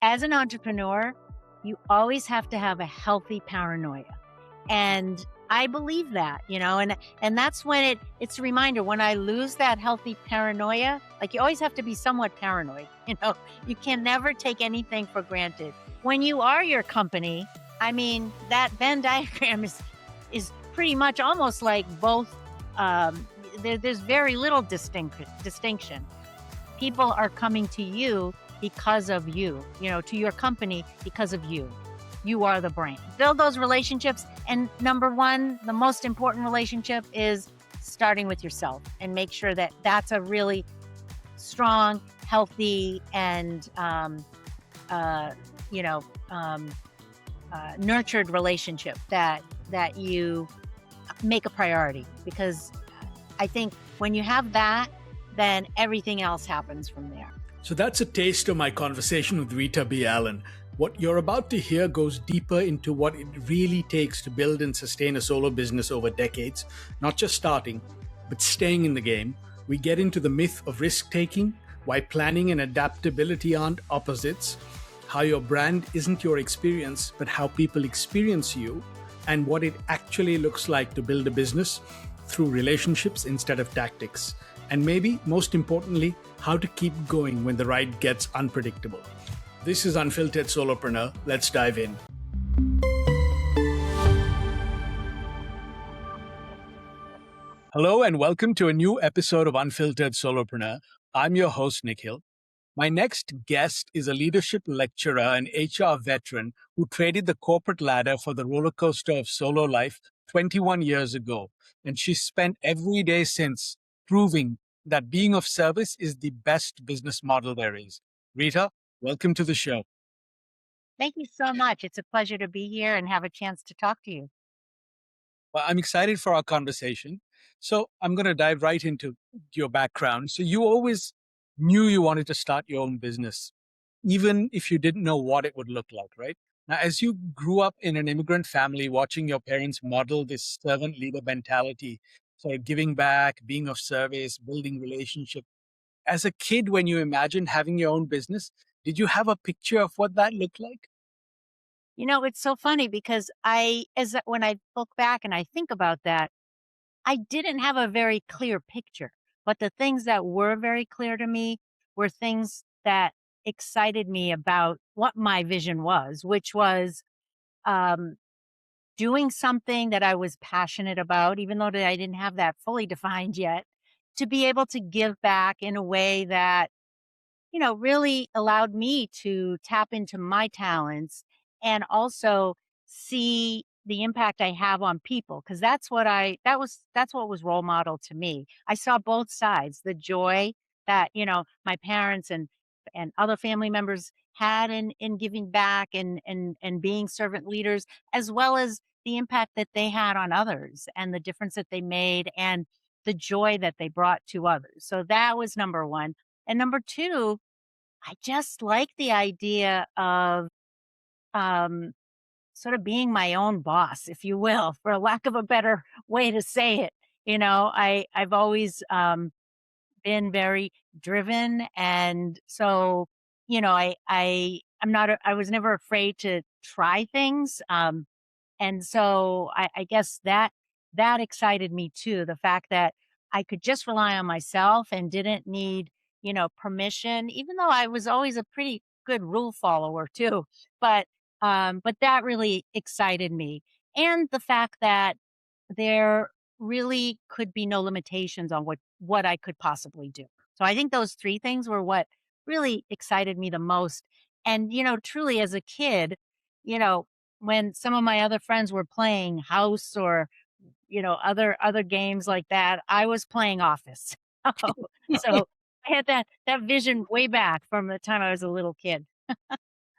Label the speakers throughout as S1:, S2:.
S1: as an entrepreneur, you always have to have a healthy paranoia. And I believe that, and that's when it's a reminder when I lose that healthy paranoia, like you always have to be somewhat paranoid, you can never take anything for granted. When you are your company, I mean, that Venn diagram is pretty much almost like both. There's very little distinction. People are coming to you because of you, to your company because of you. You are the brand. Build those relationships. And number one, the most important relationship is starting with yourself, and make sure that that's a really strong, healthy, and nurtured relationship that you make a priority. Because I think when you have that, then everything else happens from there.
S2: So that's a taste of my conversation with Rita B. Allen. What you're about to hear goes deeper into what it really takes to build and sustain a solo business over decades, not just starting, but staying in the game. We get into the myth of risk-taking, why planning and adaptability aren't opposites, how your brand isn't your experience, but how people experience you, and what it actually looks like to build a business through relationships instead of tactics. And maybe, most importantly, how to keep going when the ride gets unpredictable. This is Unfiltered Solopreneur. Let's dive in. Hello and welcome to a new episode of Unfiltered Solopreneur. I'm your host, Nikhil. My next guest is a leadership lecturer and HR veteran who traded the corporate ladder for the roller coaster of solo life 21 years ago. And she's spent every day since proving that being of service is the best business model there is. Rita, welcome to the show.
S1: Thank you so much. It's a pleasure to be here and have a chance to talk to you.
S2: Well, I'm excited for our conversation. So I'm going to dive right into your background. So you always knew you wanted to start your own business, even if you didn't know what it would look like, right? Now, as you grew up in an immigrant family, watching your parents model this servant leader mentality, sort of giving back, being of service, building relationship. As a kid, when you imagined having your own business, did you have a picture of what that looked like?
S1: It's so funny because when I look back and I think about that, I didn't have a very clear picture, but the things that were very clear to me were things that excited me about what my vision was, which was um, doing something that I was passionate about, even though I didn't have that fully defined yet, to be able to give back in a way that really allowed me to tap into my talents and also see the impact I have on people. Cause that's what was role model to me. I saw both sides, the joy that, my parents and other family members had in giving back and being servant leaders, as well as the impact that they had on others and the difference that they made and the joy that they brought to others. So that was number one. And number two, I just like the idea of um, sort of being my own boss, if you will, for lack of a better way to say it. I've always been very driven, and so I was never afraid to try things, and so I guess that excited me too. The fact that I could just rely on myself and didn't need, permission, even though I was always a pretty good rule follower too. But that really excited me. And the fact that there really could be no limitations on what I could possibly do. So I think those three things were what really excited me the most. And, truly as a kid, you know, when some of my other friends were playing house or, other games like that, I was playing office. So I had that vision way back from the time I was a little kid.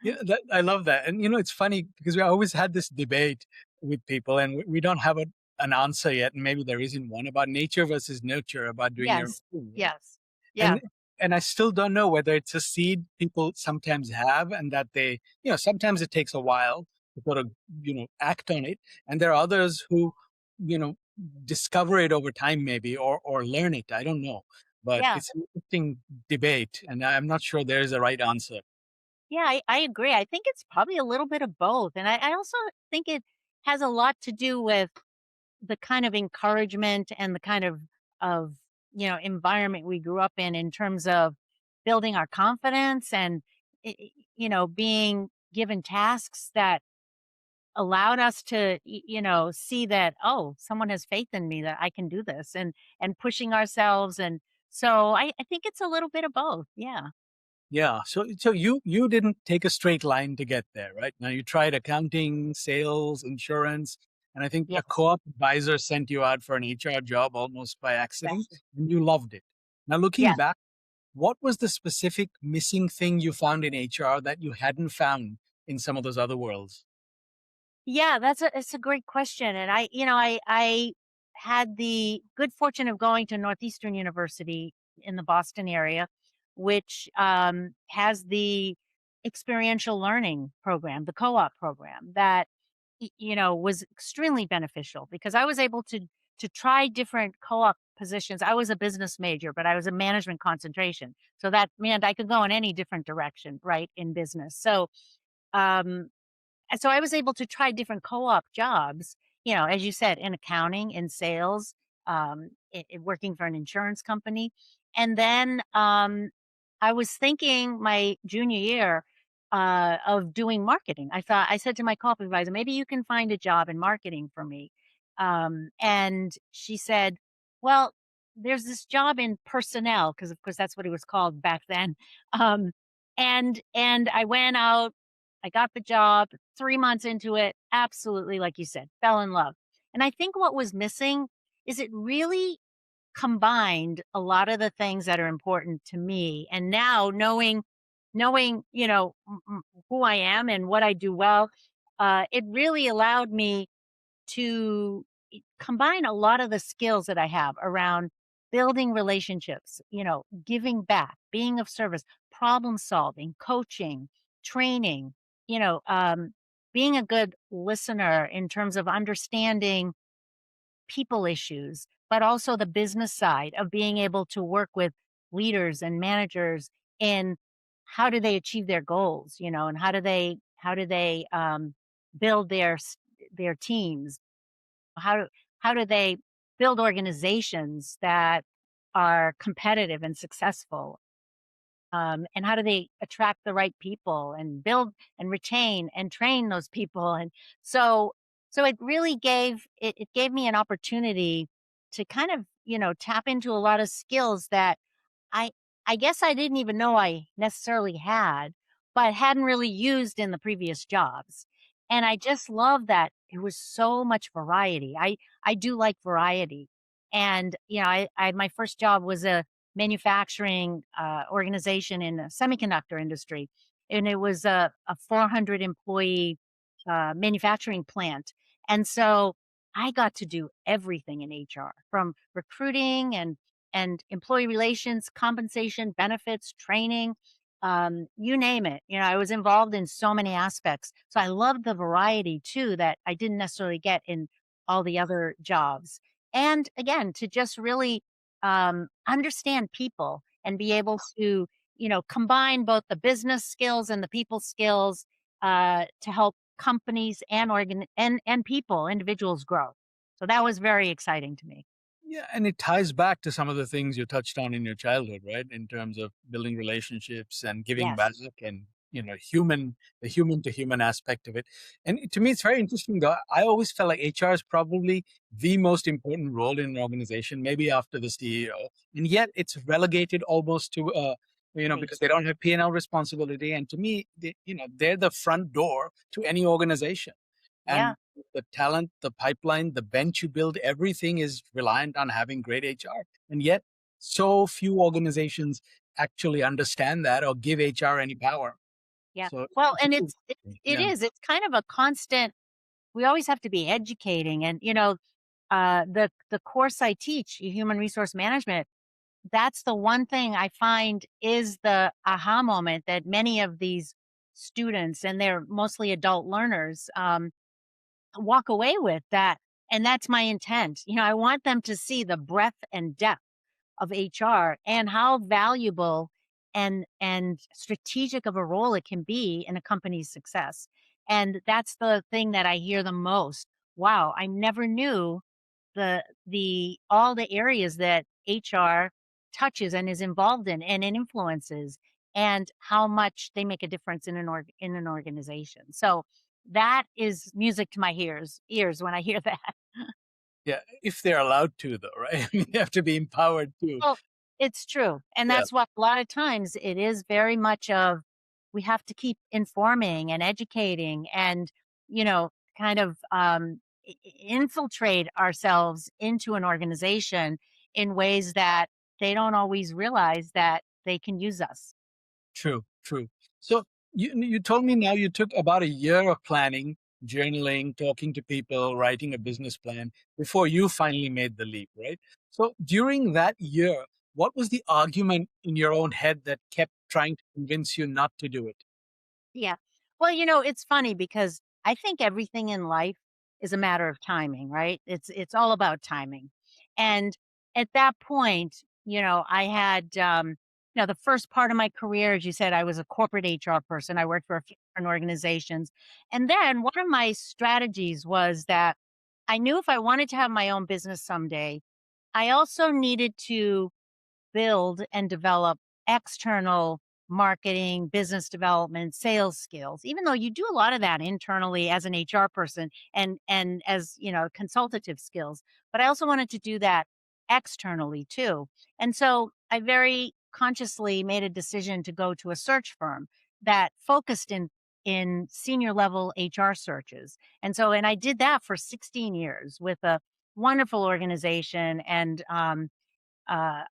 S2: Yeah, I love that. And, it's funny because we always had this debate with people and we don't have an answer yet. And maybe there isn't one about nature versus nurture, about doing your own
S1: Yes.
S2: thing, right?
S1: Yes. Yeah.
S2: And I still don't know whether it's a seed people sometimes have and that they, sometimes it takes a while to sort of, act on it. And there are others who, you know, discover it over time maybe or learn it. I don't know. But
S1: Yeah.
S2: it's an interesting debate and I'm not sure there is a right answer.
S1: Yeah, I agree. I think it's probably a little bit of both. And I also think it has a lot to do with the kind of encouragement and the kind of environment we grew up in terms of building our confidence and being given tasks that allowed us to see that, oh, someone has faith in me that I can do this, and pushing ourselves. And so I think it's a little bit of both. Yeah.
S2: Yeah. So you didn't take a straight line to get there, right? Now you tried accounting, sales, insurance, and I think a
S1: Yes.
S2: co-op advisor sent you out for an HR job almost by accident,
S1: Yes.
S2: and you loved it. Now looking
S1: Yes.
S2: back, what was the specific missing thing you found in HR that you hadn't found in some of those other worlds?
S1: Yeah, it's a great question. And I had the good fortune of going to Northeastern University in the Boston area, which has the experiential learning program, the co-op program that was extremely beneficial because I was able to try different co-op positions. I was a business major, but I was a management concentration. So that meant I could go in any different direction, right, in business. Um so I was able to try different co-op jobs, as you said, in accounting, in sales, working for an insurance company. And then I was thinking my junior year of doing marketing. I said to my co-op advisor, maybe you can find a job in marketing for me. And she said, well, there's this job in personnel, because of course that's what it was called back then. Um, and I went out, I got the job, 3 months into it, absolutely, like you said, fell in love. And I think what was missing is it really combined a lot of the things that are important to me. And now knowing, who I am and what I do well, it really allowed me to combine a lot of the skills that I have around building relationships, giving back, being of service, problem solving, coaching, training, you know, um, being a good listener in terms of understanding people issues, but also the business side of being able to work with leaders and managers in how do they achieve their goals, and how do they build their teams, how do how do they build organizations that are competitive and successful? And how do they attract the right people and build and retain and train those people? And so so it really it gave me an opportunity to kind of, tap into a lot of skills that I I guess I didn't even know I necessarily had, but hadn't really used in the previous jobs. And I just love that it was so much variety. I do like variety. And, my first job was a manufacturing organization in the semiconductor industry. And it was a 400 employee manufacturing plant. And so I got to do everything in HR, from recruiting and employee relations, compensation, benefits, training, you name it. I was involved in so many aspects. So I loved the variety too that I didn't necessarily get in all the other jobs. And again, to just really understand people and be able to, combine both the business skills and the people skills to help companies and people, individuals grow. So that was very exciting to me.
S2: Yeah, and it ties back to some of the things you touched on in your childhood, right? In terms of building relationships and giving back,
S1: Yes.
S2: and the human to human aspect of it. And to me, it's very interesting. Though I always felt like HR is probably the most important role in an organization, maybe after the CEO, and yet it's relegated almost to
S1: Agree.
S2: because they don't have P&L responsibility. And to me, they're the front door to any organization.
S1: Yeah.
S2: And the talent, the pipeline, the bench you build, everything is reliant on having great HR. And yet, so few organizations actually understand that or give HR any power.
S1: Yeah.
S2: So
S1: Well,
S2: it's
S1: and
S2: really,
S1: it
S2: yeah.
S1: is. It's kind of a constant. We always have to be educating, and the course I teach, human resource management. That's the one thing I find is the aha moment that many of these students, and they're mostly adult learners, walk away with that. And that's my intent. I want them to see the breadth and depth of HR and how valuable. and strategic of a role it can be in a company's success. And that's the thing that I hear the most. Wow, I never knew the all the areas that HR touches and is involved in and it influences, and how much they make a difference in in an organization. So that is music to my ears when I hear that.
S2: Yeah, if they're allowed to, though, right? I mean, they have to be empowered to.
S1: Well, it's true, and
S2: Yeah,
S1: that's what a lot of times it is very much of we have to keep informing and educating and, you know, kind of, infiltrate ourselves into an organization in ways that they don't always realize that they can use us.
S2: true, true. So you told me now you took about a year of planning, journaling, talking to people, writing a business plan before you finally made the leap, right? So during that year, what was the argument in your own head that kept trying to convince you not to do it?
S1: Yeah. Well, it's funny because I think everything in life is a matter of timing, right? It's all about timing. And at that point, I had the first part of my career, as you said, I was a corporate HR person. I worked for a few different organizations. And then one of my strategies was that I knew if I wanted to have my own business someday, I also needed to build and develop external marketing, business development, sales skills. Even though you do a lot of that internally as an HR person and as, consultative skills, but I also wanted to do that externally too. And so I very consciously made a decision to go to a search firm that focused in senior level HR searches. And I did that for 16 years with a wonderful organization and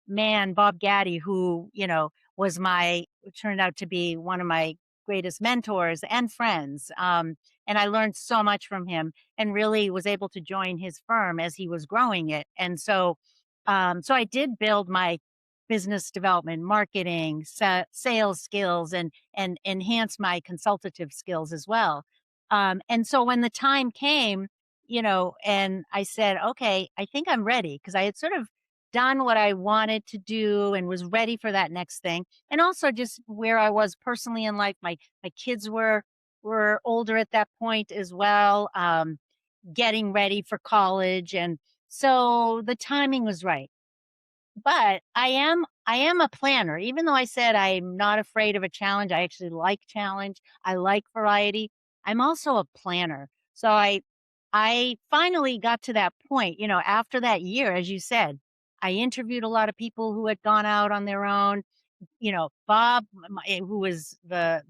S1: man, Bob Gaddy, who, was turned out to be one of my greatest mentors and friends. And I learned so much from him and really was able to join his firm as he was growing it. And so I did build my business development, marketing, sales skills, and enhance my consultative skills as well. And so when the time came, and I said, okay, I think I'm ready because I had sort of done what I wanted to do and was ready for that next thing. And also just where I was personally in life, my kids were older at that point as well, getting ready for college, and so the timing was right. But I am a planner. Even though I said I'm not afraid of a challenge, I actually like challenge. I like variety. I'm also a planner. So I finally got to that point, after that year, as you said, I interviewed a lot of people who had gone out on their own. Bob, who was the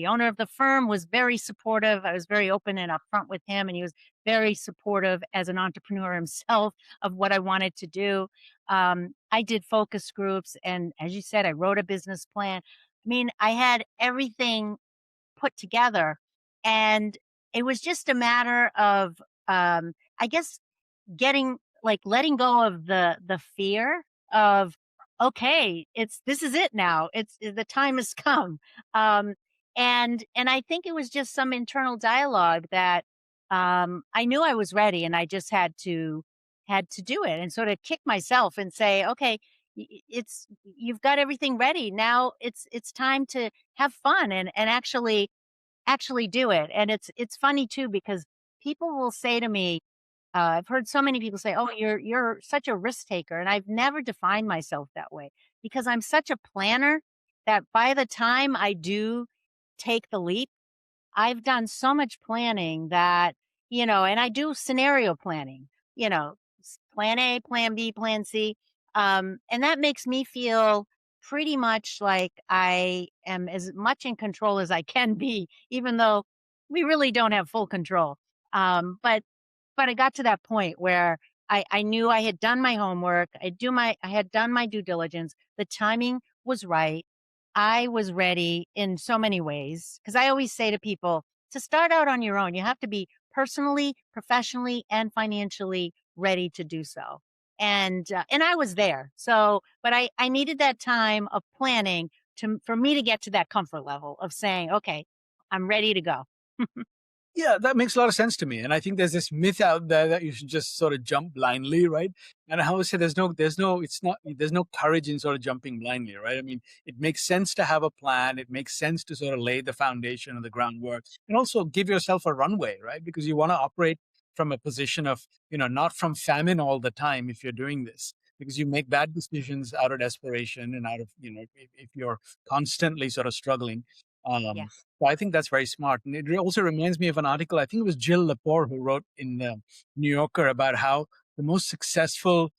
S1: owner of the firm, was very supportive. I was very open and upfront with him, and he was very supportive as an entrepreneur himself of what I wanted to do. I did focus groups, and as you said, I wrote a business plan. I mean, I had everything put together, and it was just a matter of, I guess, letting go of the fear of, okay, this is it now, it's the time has come. Um and and I think it was just some internal dialogue that I knew I was ready, and I just had to do it and sort of kick myself and say, okay, you've got everything ready now, it's time to have fun and actually do it. And it's funny too because people will say to me, I've heard so many people say, "Oh, you're such a risk taker," and I've never defined myself that way because I'm such a planner that by the time I do take the leap, I've done so much planning that, and I do scenario planning, plan A, plan B, plan C. And that makes me feel pretty much like I am as much in control as I can be, even though we really don't have full control. But I got to that point where I knew I had done my homework. I had done my due diligence. The timing was right. I was ready in so many ways because I always say to people, to start out on your own, you have to be personally, professionally, and financially ready to do so. And I was there. So, but I needed that time of planning for me to get to that comfort level of saying, okay, I'm ready to go.
S2: Yeah, that makes a lot of sense to me. And I think there's this myth out there that you should just sort of jump blindly, right? And I always say there's no courage in sort of jumping blindly, right? I mean, it makes sense to have a plan. It makes sense to sort of lay the foundation and the groundwork and also give yourself a runway, right? Because you want to operate from a position of, not from famine all the time if you're doing this. Because you make bad decisions out of desperation and out of, if you're constantly sort of struggling.
S1: Yeah.
S2: So I think that's very smart. And it also reminds me of an article, I think it was Jill Lepore who wrote in the New Yorker about how the most successful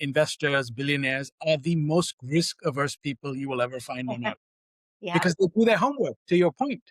S2: investors, billionaires are the most risk averse people you will ever find on earth
S1: Yeah.
S2: because they do their homework, to your point.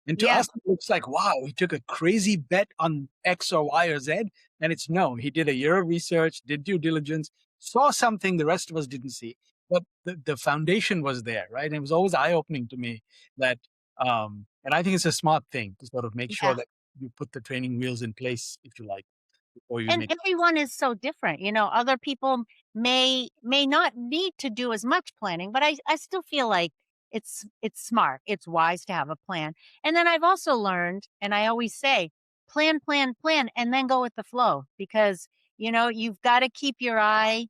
S2: And to
S1: Yeah.
S2: us, it looks like, wow, he took a crazy bet on X or Y or Z. And it's no, he did a year of research, did due diligence, saw something the rest of us didn't see. But the foundation was there, right? And it was always eye opening to me that, and I think it's a smart thing to sort of make sure
S1: Yeah.
S2: that you put the training wheels in place, if you like, before you
S1: And
S2: make.
S1: everyone is so different. Other people may not need to do as much planning, but I still feel like it's smart. It's wise to have a plan. And then I've also learned, and I always say, plan, plan, plan, and then go with the flow because you've got to keep your eye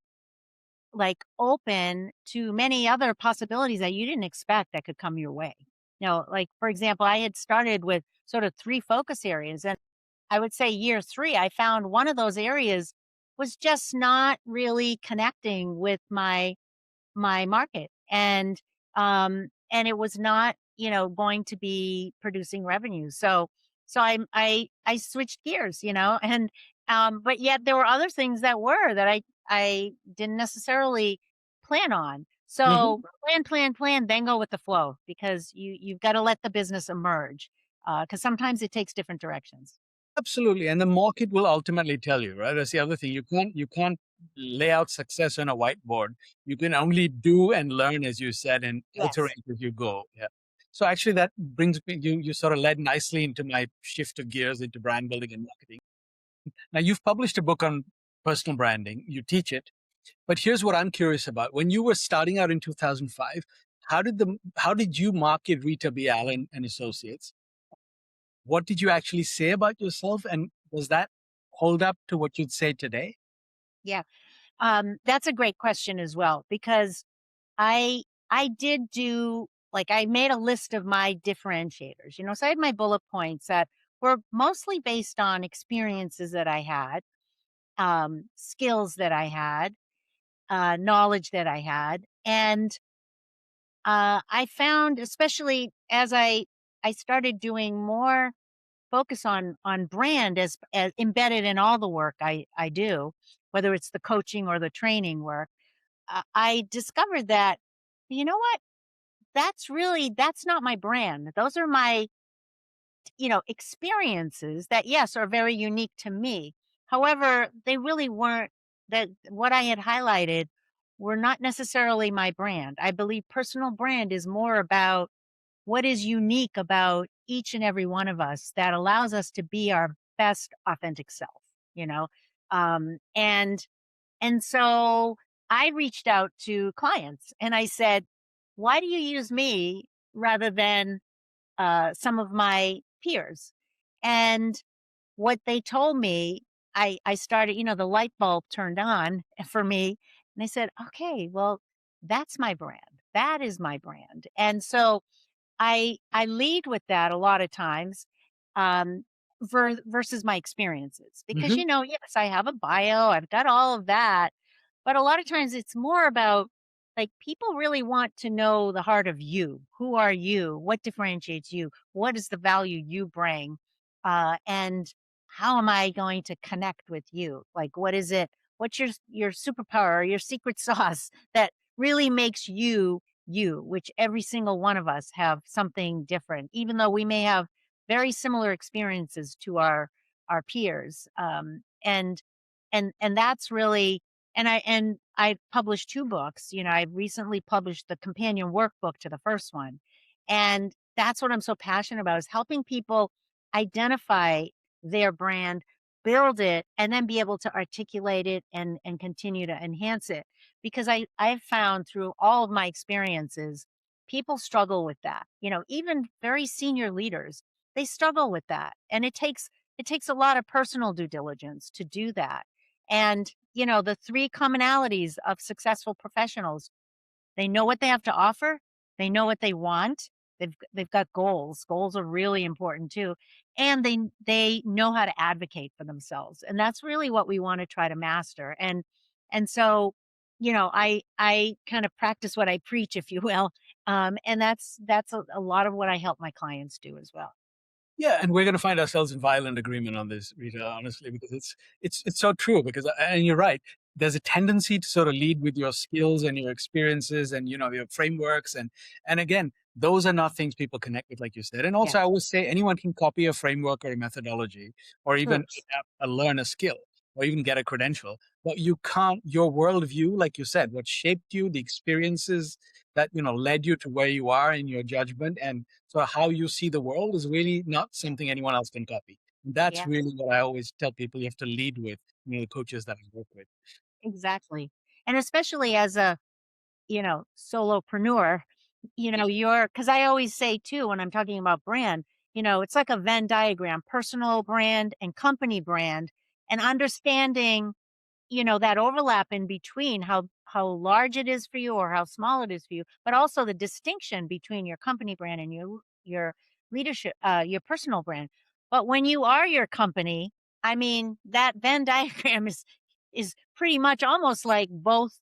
S1: like open to many other possibilities that you didn't expect that could come your way. Like for example, I had started with sort of three focus areas, and I would say year three, I found one of those areas was just not really connecting with my market. And it was not, going to be producing revenue. So I switched gears, and but yet there were other things that were that I didn't necessarily plan on. So plan, plan, plan, then go with the flow because you've got to let the business emerge. Because sometimes it takes different directions.
S2: Absolutely, and the market will ultimately tell you, right? That's the other thing. You can't lay out success on a whiteboard. You can only do and learn, as you said, and
S1: Yes.
S2: iterate as you go. Yeah. So actually, that brings me. You sort of led nicely into my shift of gears into brand building and marketing. Now, you've published a book on personal branding. You teach it, but here's what I'm curious about. When you were starting out in 2005, how did you market Rita B. Allen and Associates? What did you actually say about yourself? And does that hold up to what you'd say today?
S1: Yeah. That's a great question as well because I I did do like I made a list of my differentiators, so I had my bullet points that were mostly based on experiences that I had, skills that I had, knowledge that I had. And I found, especially as I started doing more focus on brand as embedded in all the work I do, whether it's the coaching or the training work, I discovered that, you know what? That's not my brand. Those are my, experiences that, yes, are very unique to me. However, they really weren't that what I had highlighted were not necessarily my brand. I believe personal brand is more about what is unique about each and every one of us that allows us to be our best authentic self, you know? And so I reached out to clients and I said, why do you use me rather than some of my peers? And what they told me, I started, the light bulb turned on for me. And I said, okay, well, that's my brand. That is my brand. And so I lead with that a lot of times, versus my experiences because
S2: Hmm.
S1: yes, I have a bio, I've got all of that, but a lot of times it's more about like people really want to know the heart of you. Who are you? What differentiates you? What is the value you bring? And how am I going to connect with you? Like, what is it? What's your superpower, or your secret sauce that really makes you you, which every single one of us have something different, even though we may have very similar experiences to our peers. And that's really and I published two books. I recently published the companion workbook to the first one. And that's what I'm so passionate about is helping people identify their brand, build it, and then be able to articulate it and continue to enhance it because I've found through all of my experiences, people struggle with that. Even very senior leaders, they struggle with that. And it takes a lot of personal due diligence to do that. And, the three commonalities of successful professionals: they know what they have to offer, they know what they want, they've got goals. Goals are really important too, and they know how to advocate for themselves, and that's really what we wanna try to master, and so, I kind of practice what I preach, if you will, and that's a lot of what I help my clients do as well.
S2: Yeah, and we're going to find ourselves in violent agreement on this, Rita. Honestly, because it's so true. Because and you're right. There's a tendency to sort of lead with your skills and your experiences and your frameworks and again, those are not things people connect with, like you said. And also, I
S1: Yes,
S2: always say anyone can copy a framework or a methodology, or even
S1: true.
S2: learn a skill, or even get a credential. But you can't. Your worldview, like you said, what shaped you, the experiences that led you to where you are in your judgment, and so how you see the world is really not something anyone else can copy. That's
S1: Yeah,
S2: really what I always tell people you have to lead with, the coaches that I work with.
S1: exactly. And especially as a, solopreneur, you're, because I always say too, when I'm talking about brand, it's like a Venn diagram: personal brand and company brand, and understanding, that overlap in between, how large it is for you or how small it is for you, but also the distinction between your company brand and your leadership, your personal brand. But when you are your company, I mean, that Venn diagram is pretty much almost like both.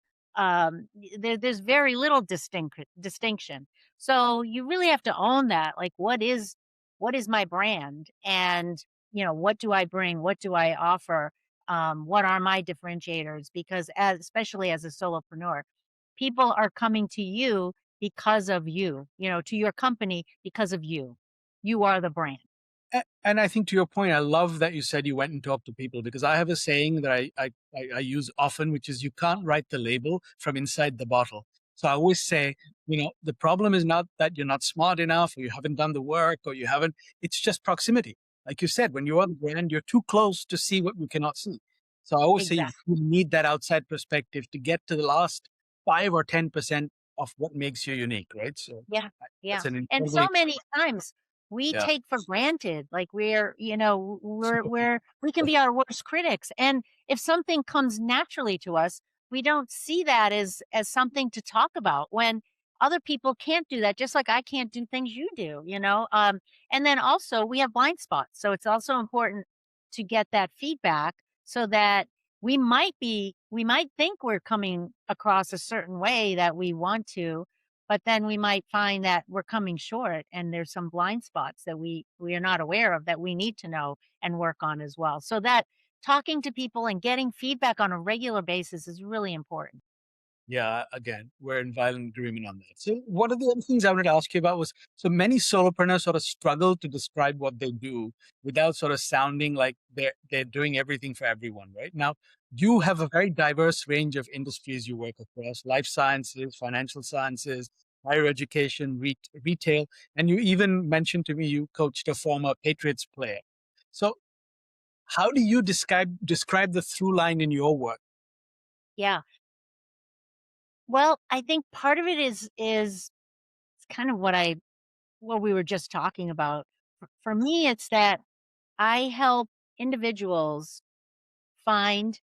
S1: There's very little distinction. So you really have to own that. Like, what is my brand, and what do I bring? What do I offer? What are my differentiators? Because especially as a solopreneur, people are coming to you because of you, to your company because of you. You are the brand.
S2: And I think to your point, I love that you said you went and talked to people, because I have a saying that I use often, which is you can't write the label from inside the bottle. So I always say, the problem is not that you're not smart enough or you haven't done the work or you haven't, it's just proximity. Like you said, when you're on the brand, you're too close to see what you cannot see. So I always say you
S1: Exactly.
S2: need that outside perspective to get to the last 5 or 10% of what makes you unique, right? So
S1: Yeah,
S2: that's
S1: yeah,
S2: an
S1: and so
S2: incredibly,
S1: many times we
S2: yeah.
S1: take for granted, like, we can be our worst critics, and if something comes naturally to us, we don't see that as something to talk about when other people can't do that, just like I can't do things you do, and then also we have blind spots, so it's also important to get that feedback so that we might think we're coming across a certain way that we want to, but then we might find that we're coming short and there's some blind spots that we are not aware of that we need to know and work on as well. So that talking to people and getting feedback on a regular basis is really important.
S2: Yeah, again, we're in violent agreement on that. So one of the other things I wanted to ask you about was, so many solopreneurs sort of struggle to describe what they do without sort of sounding like they're doing everything for everyone, right? Now, you have a very diverse range of industries you work across: life sciences, financial sciences, higher education, retail, and you even mentioned to me you coached a former Patriots player. So how do you describe the through line in your work?
S1: Yeah. Well, I think part of it is it's kind of what we were just talking about. For me, it's that I help individuals find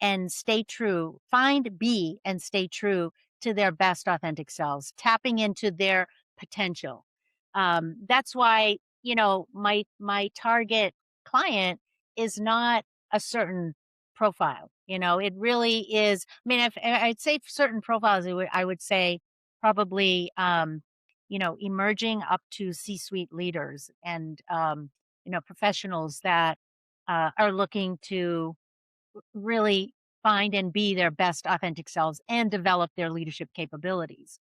S1: and stay true, find, be, and stay true to their best authentic selves, tapping into their potential. That's why, my target client is not a certain profile. It really is. I mean, if I'd say certain profiles, I would say probably, emerging up to C-suite leaders and, professionals that are looking to really find and be their best authentic selves and develop their leadership capabilities.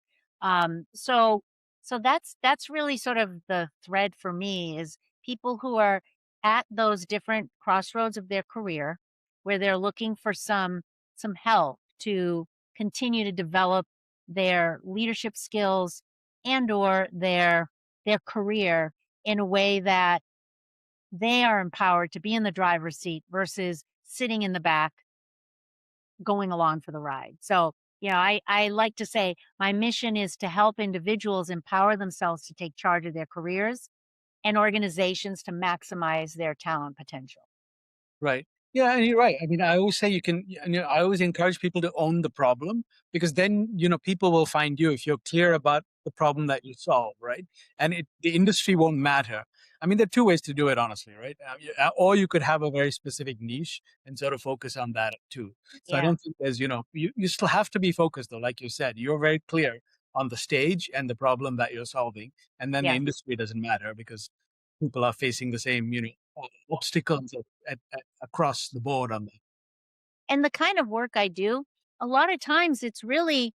S1: So that's really sort of the thread for me, is people who are at those different crossroads of their career where they're looking for some help to continue to develop their leadership skills and or their career in a way that they are empowered to be in the driver's seat versus sitting in the back going along for the ride. So, I like to say my mission is to help individuals empower themselves to take charge of their careers and organizations to maximize their talent potential.
S2: Right. Yeah, and you're right. I mean, I always say I always encourage people to own the problem, because then, people will find you if you're clear about the problem that you solve, right? And the industry won't matter. I mean, there are two ways to do it, honestly, right? Or you could have a very specific niche and sort of focus on that too. So I
S1: Yeah.
S2: don't think there's, you still have to be focused though, like you said. You're very clear on the stage and the problem that you're solving, and then the
S1: Yes.
S2: industry doesn't matter because people are facing the same, obstacles across the board on that.
S1: And the kind of work I do, a lot of times it's really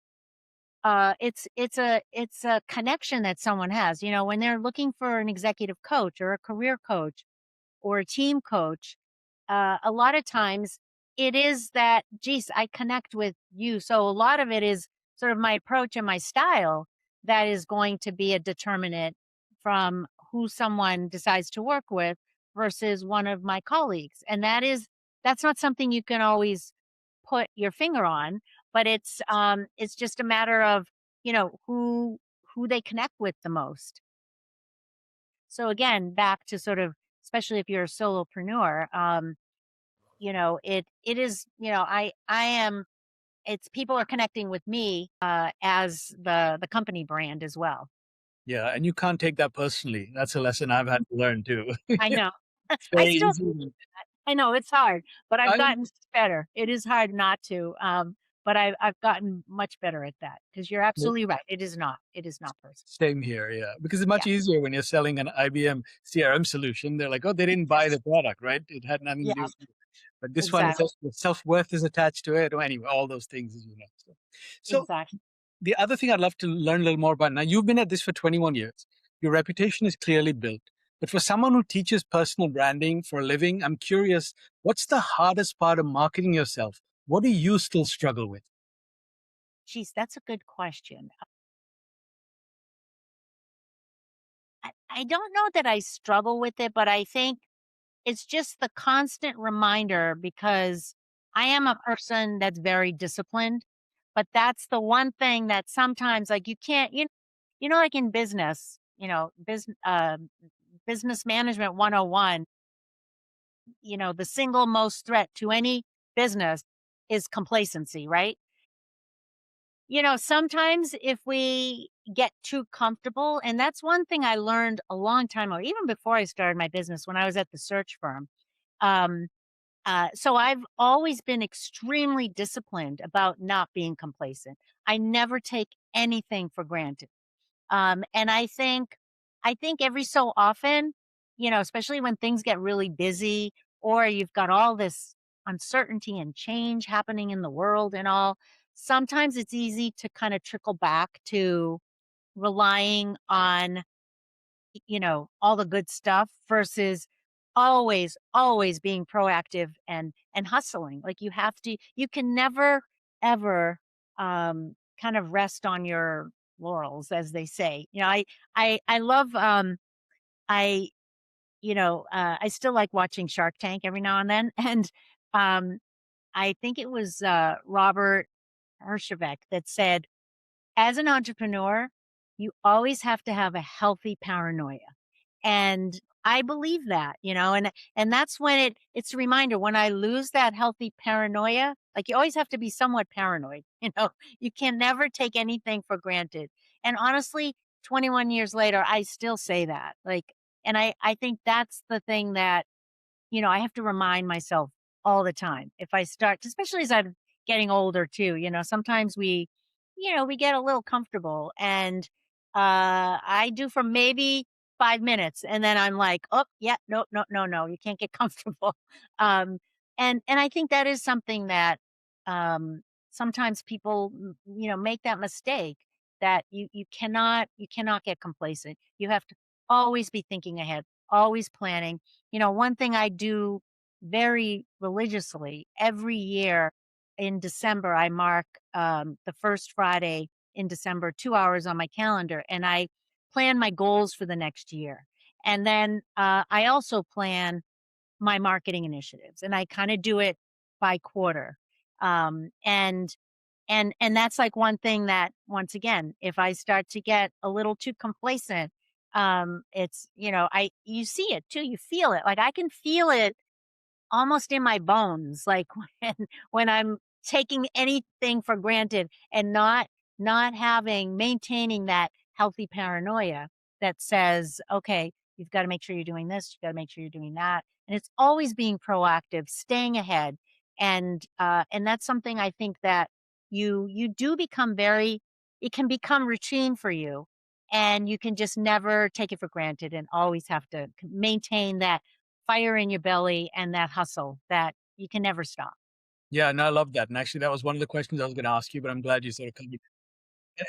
S1: it's a connection that someone has. When they're looking for an executive coach or a career coach or a team coach, a lot of times it is that, geez, I connect with you. So a lot of it is sort of my approach and my style that is going to be a determinant from who someone decides to work with versus one of my colleagues. And that's not something you can always put your finger on, but it's just a matter of, who they connect with the most. So again, back to sort of, especially if you're a solopreneur, it is, I am it's people are connecting with me as the company brand as well.
S2: Yeah, and you can't take that personally. That's a lesson I've had to learn too.
S1: I know.
S2: It's
S1: I
S2: very
S1: still
S2: easy.
S1: I know it's hard, but I've
S2: I
S1: gotten better. It is hard not to. But I've gotten much better at that because you're absolutely right. It is not. It is not personal.
S2: Same here, yeah. Because it's
S1: Yeah.
S2: much easier when you're selling an IBM CRM solution. They're like, oh, they didn't buy the product, right? It had nothing to do
S1: Yeah.
S2: with you. But this one, it's
S1: Exactly.
S2: just the self-worth is attached to it. Or anyway, all those things, as you know. So
S1: Exactly.
S2: the other thing I'd love to learn a little more about now, you've been at this for 21 years. Your reputation is clearly built. But for someone who teaches personal branding for a living, I'm curious, what's the hardest part of marketing yourself? What do you still struggle with?
S1: Geez, that's a good question. I don't know that I struggle with it, but I think it's just the constant reminder because I am a person that's very disciplined, but that's the one thing that sometimes like you can't, like in business, business management 101, the single most threat to any business is complacency, right? Sometimes if we get too comfortable, and that's one thing I learned a long time ago, even before I started my business when I was at the search firm. Um, so I've always been extremely disciplined about not being complacent. I never take anything for granted. And I think every so often, especially when things get really busy or you've got all this uncertainty and change happening in the world and all, sometimes it's easy to kind of trickle back to relying on, all the good stuff versus always being proactive and hustling. Like you can never ever kind of rest on your laurels, as they say. I love I I still like watching Shark Tank every now and then. And um I think it was Robert Herjavec that said, as an entrepreneur, you always have to have a healthy paranoia. And I believe that, and that's when it's a reminder when I lose that healthy paranoia, like you always have to be somewhat paranoid, you can never take anything for granted. And honestly, 21 years later, I still say that. Like, and I think that's the thing that I have to remind myself all the time. If I start, especially as I'm getting older too, sometimes we get a little comfortable and I do for maybe 5 minutes and then I'm like, oh yeah, no, no, no, no, you can't get comfortable. Um, and I think that is something that um sometimes people make that mistake that you cannot get complacent. You have to always be thinking ahead, always planning. One thing I do very religiously every year in December, I mark the first Friday in December, 2 hours on my calendar, and I plan my goals for the next year. And then I also plan my marketing initiatives, and I kind of do it by quarter. And that's like one thing that, once again, if I start to get a little too complacent, It's, you see it too, you feel it. Like I can feel it almost in my bones, like when I'm taking anything for granted and not having maintaining that healthy paranoia that says, "Okay, you've gotta make sure you're doing this, you gotta make sure you're doing that." And it's always being proactive, staying ahead, and that's something I think that you do become very it can become routine for you, and you can just never take it for granted and always have to maintain that fire in your belly and that hustle that you can never stop.
S2: Yeah, and I love that. And actually, that was one of the questions I was going to ask you, but I'm glad you sort of covered.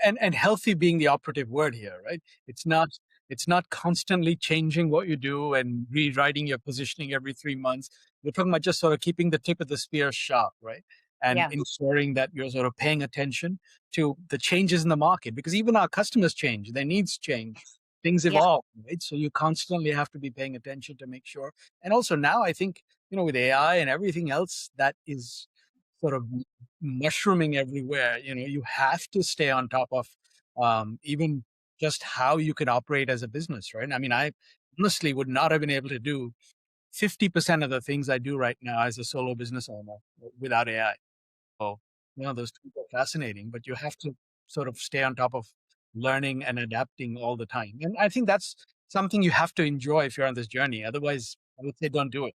S2: And healthy being the operative word here, right? It's not constantly changing what you do and rewriting your positioning every 3 months. We're talking about just sort of keeping the tip of the spear sharp, right? And
S1: Yes.
S2: ensuring that you're sort of paying attention to the changes in the market, because even our customers change, their needs change, things
S1: Yeah.
S2: evolve, right? So you constantly have to be paying attention to make sure. And also now I think, with AI and everything else that is sort of mushrooming everywhere, you have to stay on top of even just how you can operate as a business, right? I mean, I honestly would not have been able to do 50% of the things I do right now as a solo business owner without AI. So, those tools are fascinating, but you have to sort of stay on top of learning and adapting all the time. And I think that's something you have to enjoy if you're on this journey. Otherwise, I would say don't do it.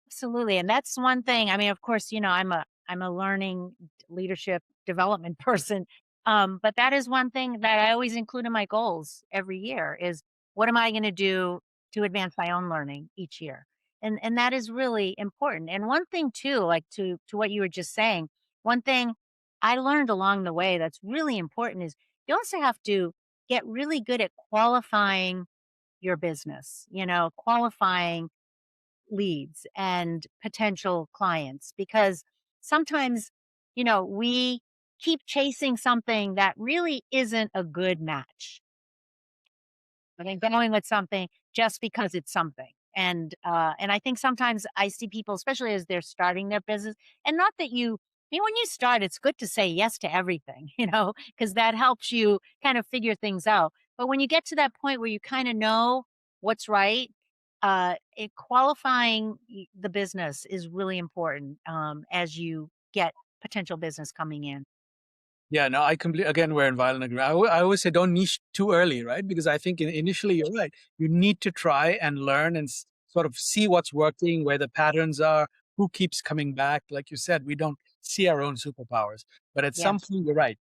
S1: Absolutely, and that's one thing. I mean, of course, I'm a learning leadership development person, but that is one thing that I always include in my goals every year is what am I going to do to advance my own learning each year, and that is really important. And one thing too, like to what you were just saying, one thing I learned along the way that's really important is you also have to get really good at qualifying your business. Qualifying leads and potential clients because sometimes, we keep chasing something that really isn't a good match. I mean, going with something just because it's something. And I think sometimes I see people, especially as they're starting their business, and not that when you start, it's good to say yes to everything, because that helps you kind of figure things out. But when you get to that point where you kind of know what's right, qualifying the business is really important as you get potential business coming in.
S2: Yeah, no, I completely, again, we're in violent agreement. I always say don't niche too early, right? Because I think initially you're right. You need to try and learn and sort of see what's working, where the patterns are, who keeps coming back. Like you said, we don't see our own superpowers. But at some
S1: Yes,
S2: point, you're right.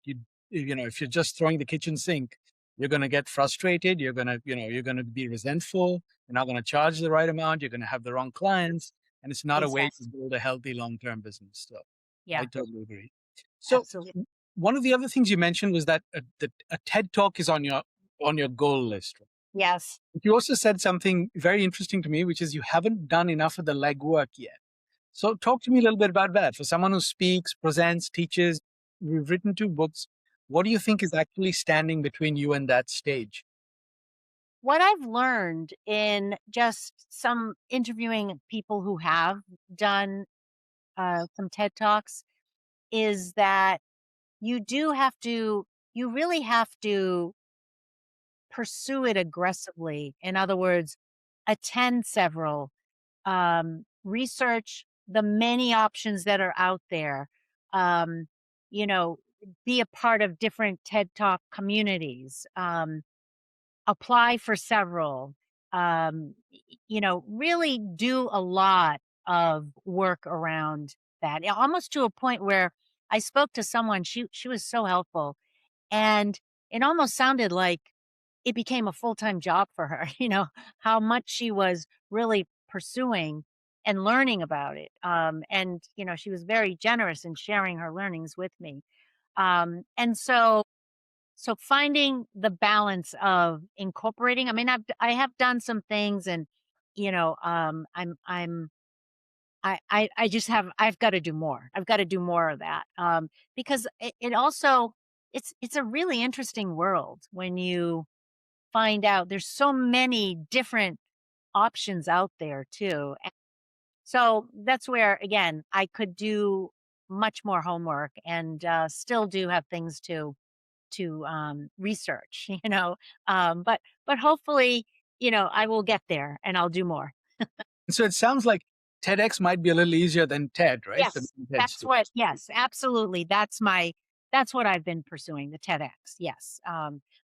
S2: If you're just throwing the kitchen sink, you're going to get frustrated. You're going to be resentful. You're not going to charge the right amount. You're going to have the wrong clients. And it's not a way to
S1: exactly.
S2: build a healthy long-term business. So I
S1: Yeah,
S2: totally agree. So
S1: absolutely.
S2: one of the other things you mentioned was that a TED Talk is on your goal list.
S1: Yes.
S2: You also said something very interesting to me, which is you haven't done enough of the legwork yet. So talk to me a little bit about that. For someone who speaks, presents, teaches, we've written 2 books. What do you think is actually standing between you and that stage?
S1: What I've learned in just some interviewing people who have done some TED Talks is that you do have to, you really have to pursue it aggressively. In other words, attend several, research the many options that are out there, um, you know, be a part of different TED Talk communities. Apply for several, really do a lot of work around that, almost to a point where I spoke to someone, she was so helpful, and it almost sounded like it became a full-time job for her, how much she was really pursuing and learning about it, and, she was very generous in sharing her learnings with me, and so finding the balance of incorporating, I mean, I have done some things and, I just I've gotta do more. I've gotta do more of that, because it also it's a really interesting world when you find out there's so many different options out there too, so that's where, again, I could do much more homework and, still do have things to research, but hopefully, I will get there and I'll do more.
S2: So it sounds like TEDx might be a little easier than TED, right? The
S1: Yes,
S2: TED
S1: that's
S2: speak.
S1: what yes, absolutely. That's what I've been pursuing, the TEDx. Yes.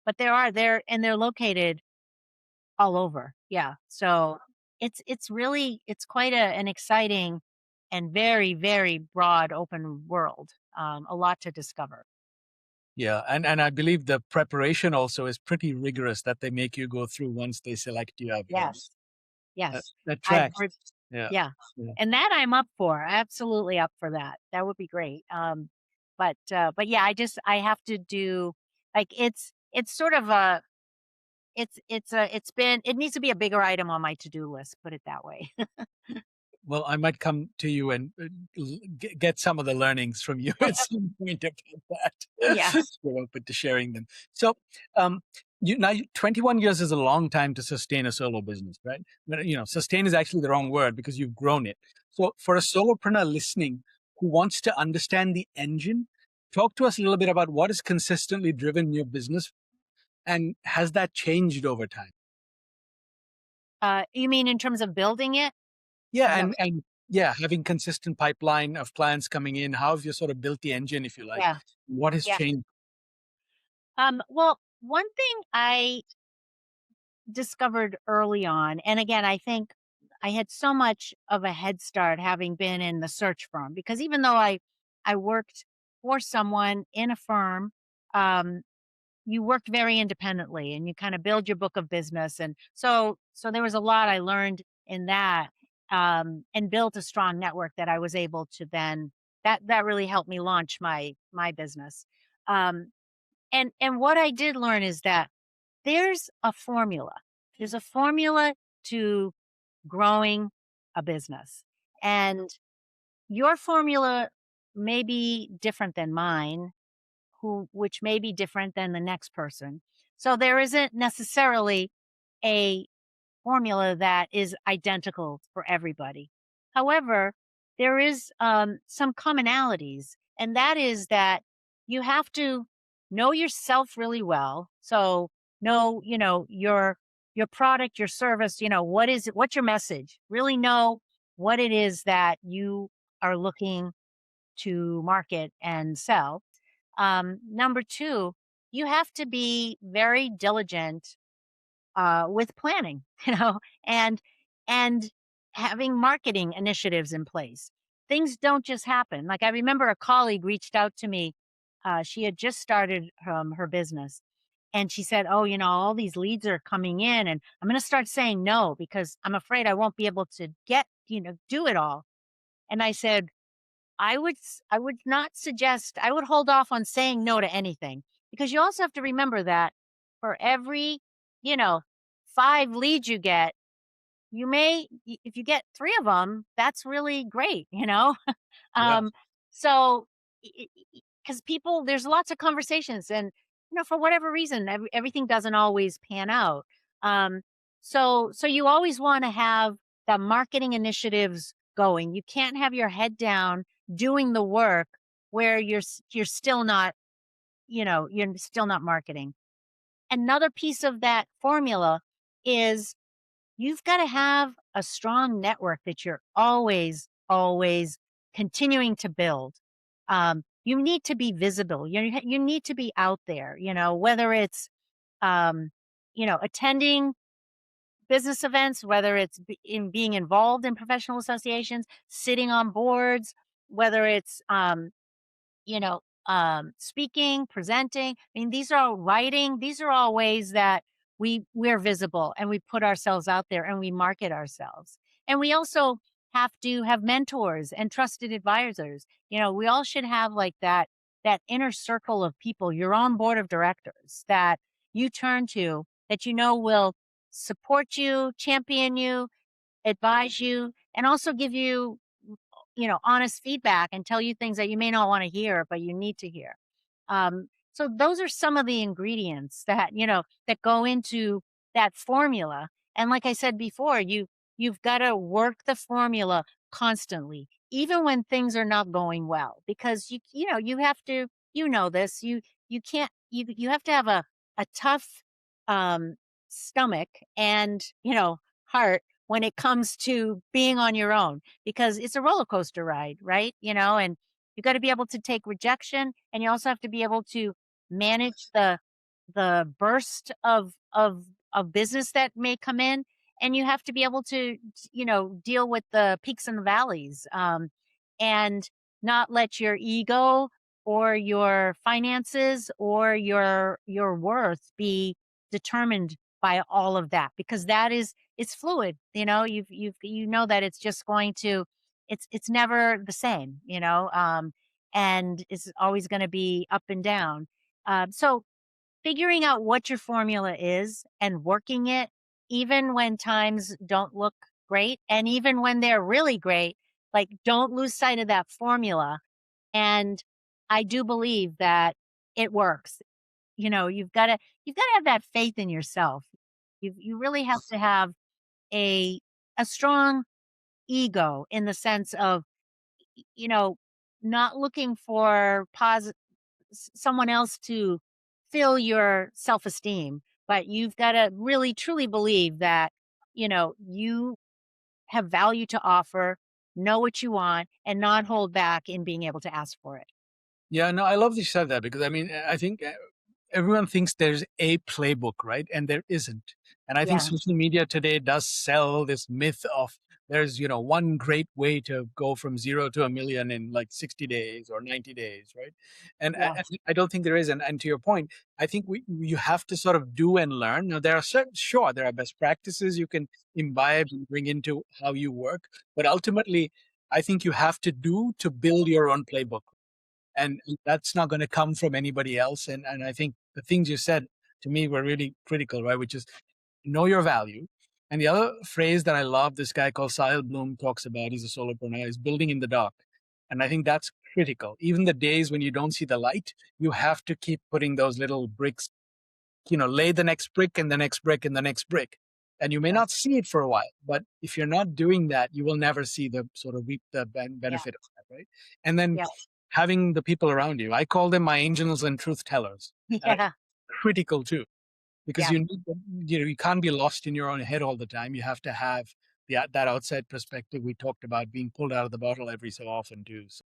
S1: But they're located all over. Yeah. So it's quite an exciting and very, very broad open world. A lot to discover.
S2: Yeah, and I believe the preparation also is pretty rigorous that they make you go through once they select you. I've heard
S1: Yes.
S2: that,
S1: Yes.
S2: that
S1: I've
S2: tracks.
S1: heard
S2: Yeah,
S1: yeah.
S2: yeah.
S1: And that I'm up for. Absolutely up for that. That would be great. But yeah, I have to do like it's sort of a it needs to be a bigger item on my to-do list, put it that way.
S2: Well, I might come to you and get some of the learnings from you at some point about that.
S1: Yes.
S2: We're open to sharing them. So, um, 21 years is a long time to sustain a solo business, right? But, sustain is actually the wrong word because you've grown it. So, for a solopreneur listening who wants to understand the engine, talk to us a little bit about what has consistently driven your business and has that changed over time?
S1: You mean in terms of building it? Is
S2: Yeah,
S1: that
S2: and yeah, having consistent pipeline of clients coming in, how have you sort of built the engine, if you like?
S1: yeah.
S2: What has
S1: Yeah.
S2: changed?
S1: Well, one thing I discovered early on, and again, I think I had so much of a head start having been in the search firm because even though I worked for someone in a firm, um, you worked very independently and you kind of build your book of business, and so there was a lot I learned in that, and built a strong network that I was able to then that really helped me launch my business. Um, and what I did learn is that there's a formula. There's a formula to growing a business. And your formula may be different than mine, which may be different than the next person. So there isn't necessarily a formula that is identical for everybody. However, there is some commonalities, and that is that you have to know yourself really well. So know, your product, your service. What's your message? Really know what it is that you are looking to market and sell. Number two, you have to be very diligent with planning, and and having marketing initiatives in place. Things don't just happen. Like I remember a colleague reached out to me. She had just started her business, and she said, "Oh, all these leads are coming in, and I'm going to start saying no because I'm afraid I won't be able to do it all." And I said, I would not suggest I would hold off on saying no to anything because you also have to remember that for every, you know, 5 leads you get, if you get 3 of them, that's really great.
S2: Yeah.
S1: Um, so because people there's lots of conversations and for whatever reason everything doesn't always pan out. So you always want to have the marketing initiatives going. You can't have your head down doing the work where you're still not, you're still not marketing. Another piece of that formula is you've got to have a strong network that you're always continuing to build. You need to be visible. You need to be out there, whether it's, um, attending business events, whether it's in being involved in professional associations, sitting on boards, whether it's, speaking, presenting. I mean, these are all writing. These are all ways that we're visible and we put ourselves out there and we market ourselves. And we also have to have mentors and trusted advisors. We all should have like that inner circle of people, your own board of directors that you turn to that will support you, champion you, advise you, and also give you honest feedback and tell you things that you may not want to hear, but you need to hear. So those are some of the ingredients that go into that formula. And like I said before, you've got to work the formula constantly, even when things are not going well, because you have to, this, you can't you have to have a tough um, stomach and heart when it comes to being on your own, because it's a roller coaster ride, right? And you got to be able to take rejection, and you also have to be able to manage the burst of business that may come in, and you have to be able to deal with the peaks and the valleys, and not let your ego or your finances or your worth be determined by all of that, because that is it's fluid. That it's just going to it's never the same, and it's always going to be up and down. So figuring out what your formula is and working it, even when times don't look great, and even when they're really great, like, don't lose sight of that formula. And I do believe that it works. You've gotta have that faith in yourself. You really have to have a a strong ego, in the sense of, you know, not looking for someone else to fill your self-esteem, but you've gotta really truly believe that, you have value to offer, know what you want, and not hold back in being able to ask for it.
S2: Yeah, no, I love that you said that because I mean, I think everyone thinks there's a playbook, right? And there isn't. And I think
S1: Yeah,
S2: social media today does sell this myth of there's, one great way to go from 0 to 1 million in like 60 days or 90 days, right? And
S1: yeah,
S2: I don't think there is. And to your point, I think you have to sort of do and learn. Now, there are sure, there are best practices you can imbibe and bring into how you work. But ultimately, I think you have to do to build your own playbook, and that's not going to come from anybody else. And I think the things you said to me were really critical, right? Which is know your value. And the other phrase that I love, this guy called Sahil Bloom talks about, he's a solopreneur, is building in the dark. And I think that's critical. Even the days when you don't see the light, you have to keep putting those little bricks, lay the next brick and the next brick and the next brick. And you may
S1: yeah,
S2: not see it for a while, but if you're not doing that, you will never see the sort of reap the
S1: yeah,
S2: benefit of that, right? And then
S1: yeah,
S2: having the people around you, I call them my angels and truth tellers. And I
S1: yeah,
S2: critical too, because
S1: yeah,
S2: you can't be lost in your own head all the time. You have to have that outside perspective we talked about, being pulled out of the bottle every so often too. So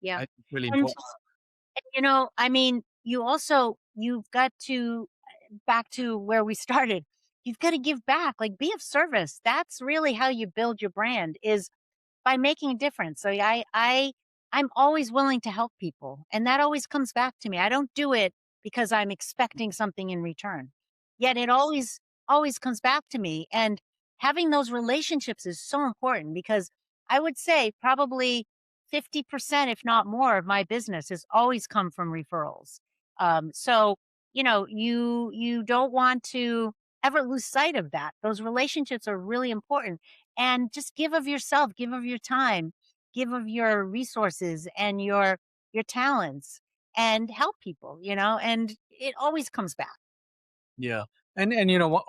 S1: yeah.
S2: I think it's really
S1: And
S2: important.
S1: I mean, you've got to, back to where we started. You've got to give back, like, be of service. That's really how you build your brand, is by making a difference. So I'm always willing to help people, and that always comes back to me. I don't do it because I'm expecting something in return. Yet it always comes back to me, and having those relationships is so important, because I would say probably 50%, if not more, of my business has always come from referrals. So, you don't want to ever lose sight of that. Those relationships are really important, and just give of yourself, give of your time, give of your resources and your talents, and help people, and it always comes back.
S2: Yeah, and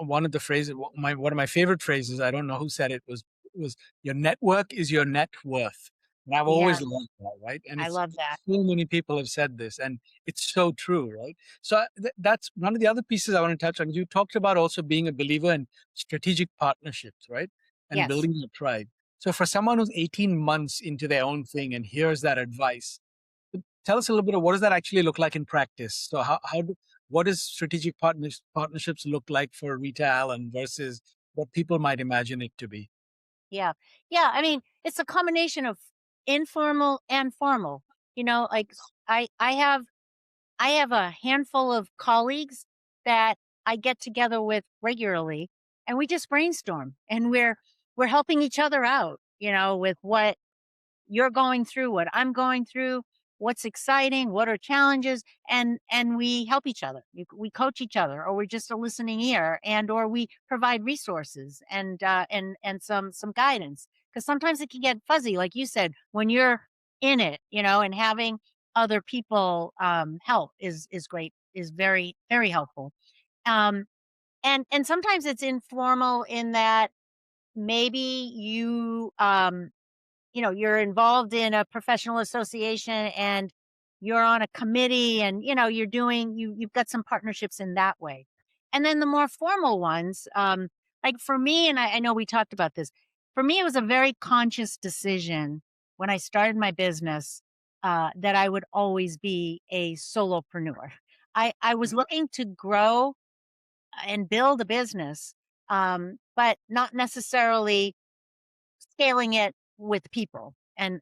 S2: one of the phrases, one of my favorite phrases, I don't know who said it, was your network is your net worth, and I've always
S1: Yeah,
S2: loved that, right? And
S1: I
S2: it's
S1: love that.
S2: so many people have said this, and it's so true, right? So that's one of the other pieces I want to touch on. You talked about also being a believer in strategic partnerships, right? And
S1: Yes.
S2: building a tribe. So for someone who's 18 months into their own thing and hears that advice, tell us a little bit of what does that actually look like in practice? So what does strategic partnerships look like for Rita Allen versus what people might imagine it to be?
S1: Yeah. Yeah, I mean, it's a combination of informal and formal. Like, I have a handful of colleagues that I get together with regularly, and we just brainstorm, and we're helping each other out, with what you're going through, what I'm going through, what's exciting, what are challenges, and we help each other. We coach each other, or we're just a listening ear, and or we provide resources and some guidance, because sometimes it can get fuzzy, like you said, when you're in it, and having other people help is great, is very very helpful. Um, and sometimes it's informal, in that maybe you're involved in a professional association, and you're on a committee and, you're doing, you've got some partnerships in that way. And then the more formal ones, like for me, and I know we talked about this, for me, it was a very conscious decision when I started my business, that I would always be a solopreneur. I was looking to grow and build a business, but not necessarily scaling it with people and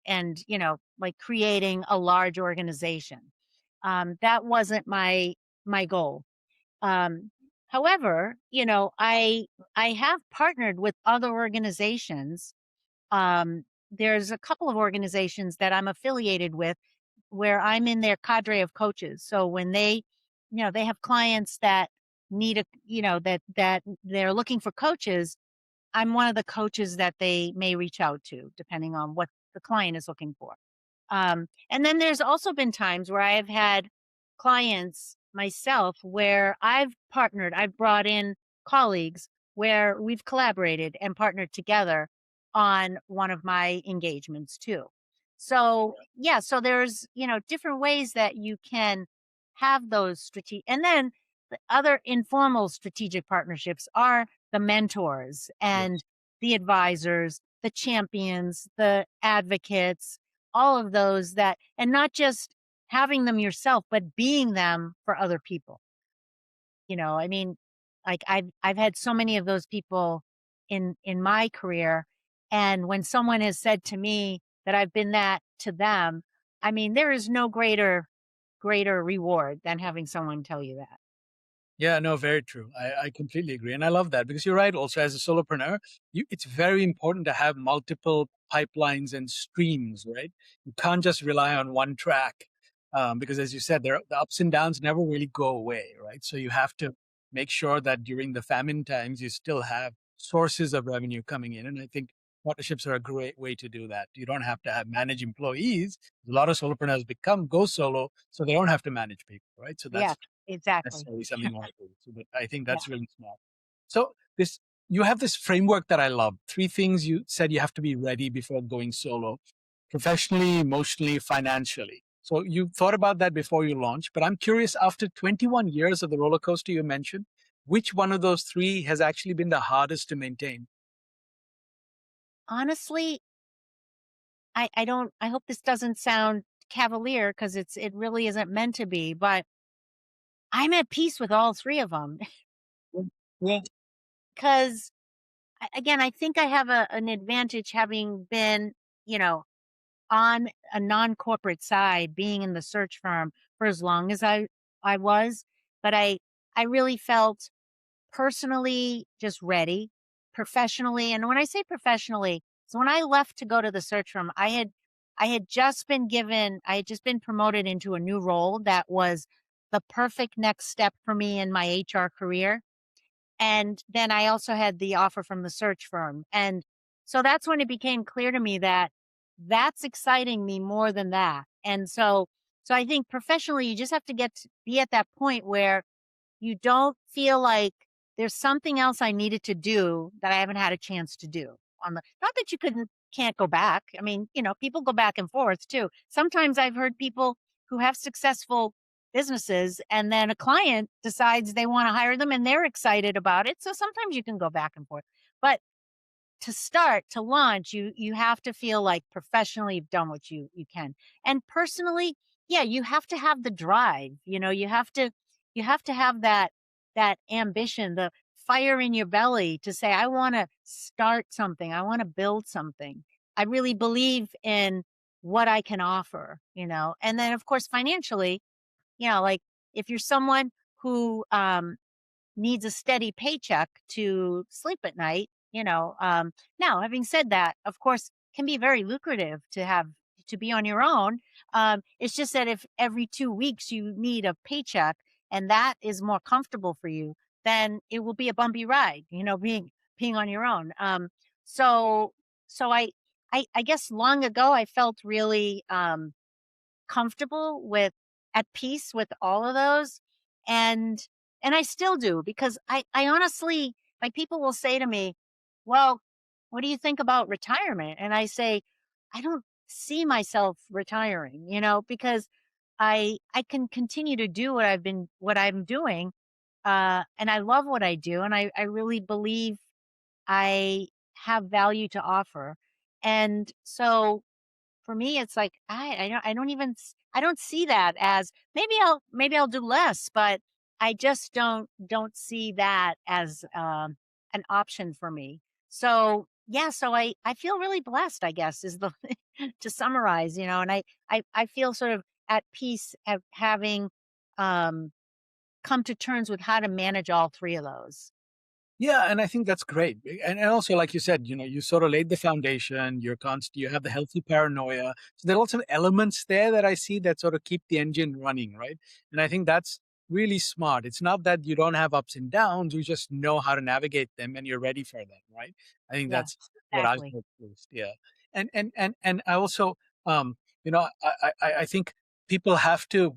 S1: like creating a large organization. That wasn't my goal. Um, However, I have partnered with other organizations. There's a couple of organizations that I'm affiliated with where I'm in their cadre of coaches. So when they have clients that need that they're looking for coaches, I'm one of the coaches that they may reach out to depending on what the client is looking for. And then there's also been times where I've had clients myself where I've brought in colleagues where we've collaborated and partnered together on one of my engagements too. So, yeah, so there's, different ways that you can have those strategic, and then the other informal strategic partnerships are the mentors and the advisors, the champions, the advocates, all of those that, and not just having them yourself, but being them for other people. I mean, like I've had so many of those people in my career. And when someone has said to me that I've been that to them, I mean, there is no greater reward than having someone tell you that.
S2: Yeah, no, very true. I completely agree. And I love that because you're right. Also, as a solopreneur, it's very important to have multiple pipelines and streams, right? You can't just rely on one track because, as you said, the ups and downs never really go away, right? So you have to make sure that during the famine times, you still have sources of revenue coming in. And I think partnerships are a great way to do that. You don't have to have manage employees. A lot of solopreneurs go solo, so they don't have to manage people, right? So
S1: Yeah,
S2: that's
S1: exactly.
S2: necessarily something more to it. So I think
S1: Yeah.
S2: that's really smart. So this you have this framework that I love. Three things you said you have to be ready before going solo, professionally, emotionally, financially. So you thought about that before you launched, but I'm curious, after 21 years of the roller coaster you mentioned, which one of those three has actually been the hardest to maintain?
S1: Honestly, I don't, I hope this doesn't sound cavalier because it really isn't meant to be, but I'm at peace with all three of them.
S2: Mm, yeah.
S1: Because again, I think I have an advantage having been, you know, on a non-corporate side, being in the search firm for as long as I was, but I really felt personally just ready, professionally. And when I say professionally, so when I left to go to the search firm, I had just been promoted into a new role that was the perfect next step for me in my HR career. And then I also had the offer from the search firm. And so that's when it became clear to me that that's exciting me more than that. And so I think professionally, you just have to be at that point where you don't feel like there's something else I needed to do that I haven't had a chance to do on the, not that can't go back. I mean, people go back and forth too. Sometimes I've heard people who have successful businesses and then a client decides they want to hire them and they're excited about it. So sometimes you can go back and forth. But to start, to launch, you have to feel like professionally you've done what you can. And personally, yeah, you have to have the drive. You have to have that ambition, the fire in your belly to say, I want to start something, I want to build something. I really believe in what I can offer. And then of course financially, like if you're someone who needs a steady paycheck to sleep at night. Now, having said that, of course, can be very lucrative to be on your own. It's just that if every 2 weeks you need a paycheck and that is more comfortable for you, then it will be a bumpy ride, being on your own. So so I guess long ago I felt really comfortable with at peace with all of those. And I still do because I honestly, like, people will say to me, "Well, what do you think about retirement?" And I say, "I don't see myself retiring, because I can continue to do what I'm doing, and I love what I do, and I really believe I have value to offer. And so for me, it's like I don't even I don't see that as maybe I'll do less, but I just don't see that as an option for me. So yeah, so I feel really blessed, I guess, is the to summarize, and I feel sort of at peace at having um come to terms with how to manage all three of those.
S2: Yeah, and I think that's great. And also, like you said, you sort of laid the foundation. You have the healthy paranoia. So there are lots of elements there that I see that sort of keep the engine running, right? And I think that's really smart. It's not that you don't have ups and downs. You just know how to navigate them, and you're ready for them, right? I think that's
S1: Yes,
S2: what I've
S1: exactly.
S2: heard first. Yeah, and I also, you know, I think people have to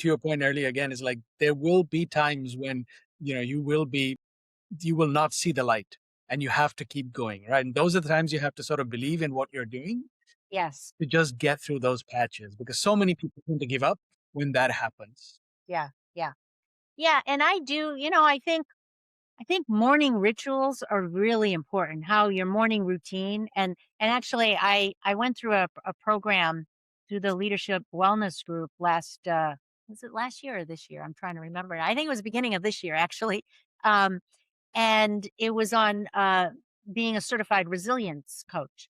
S2: your point earlier again is like there will be times when you will not see the light and you have to keep going, right? And those are the times you have to sort of believe in what you're doing
S1: Yes.
S2: to just get through those patches because so many people tend to give up when that happens.
S1: Yeah. Yeah. Yeah. And I do, I think morning rituals are really important. How your morning routine and actually I went through a program through the leadership wellness group last was it last year or this year? I'm trying to remember. I think it was beginning of this year actually. Um and it was on being a certified resilience coach.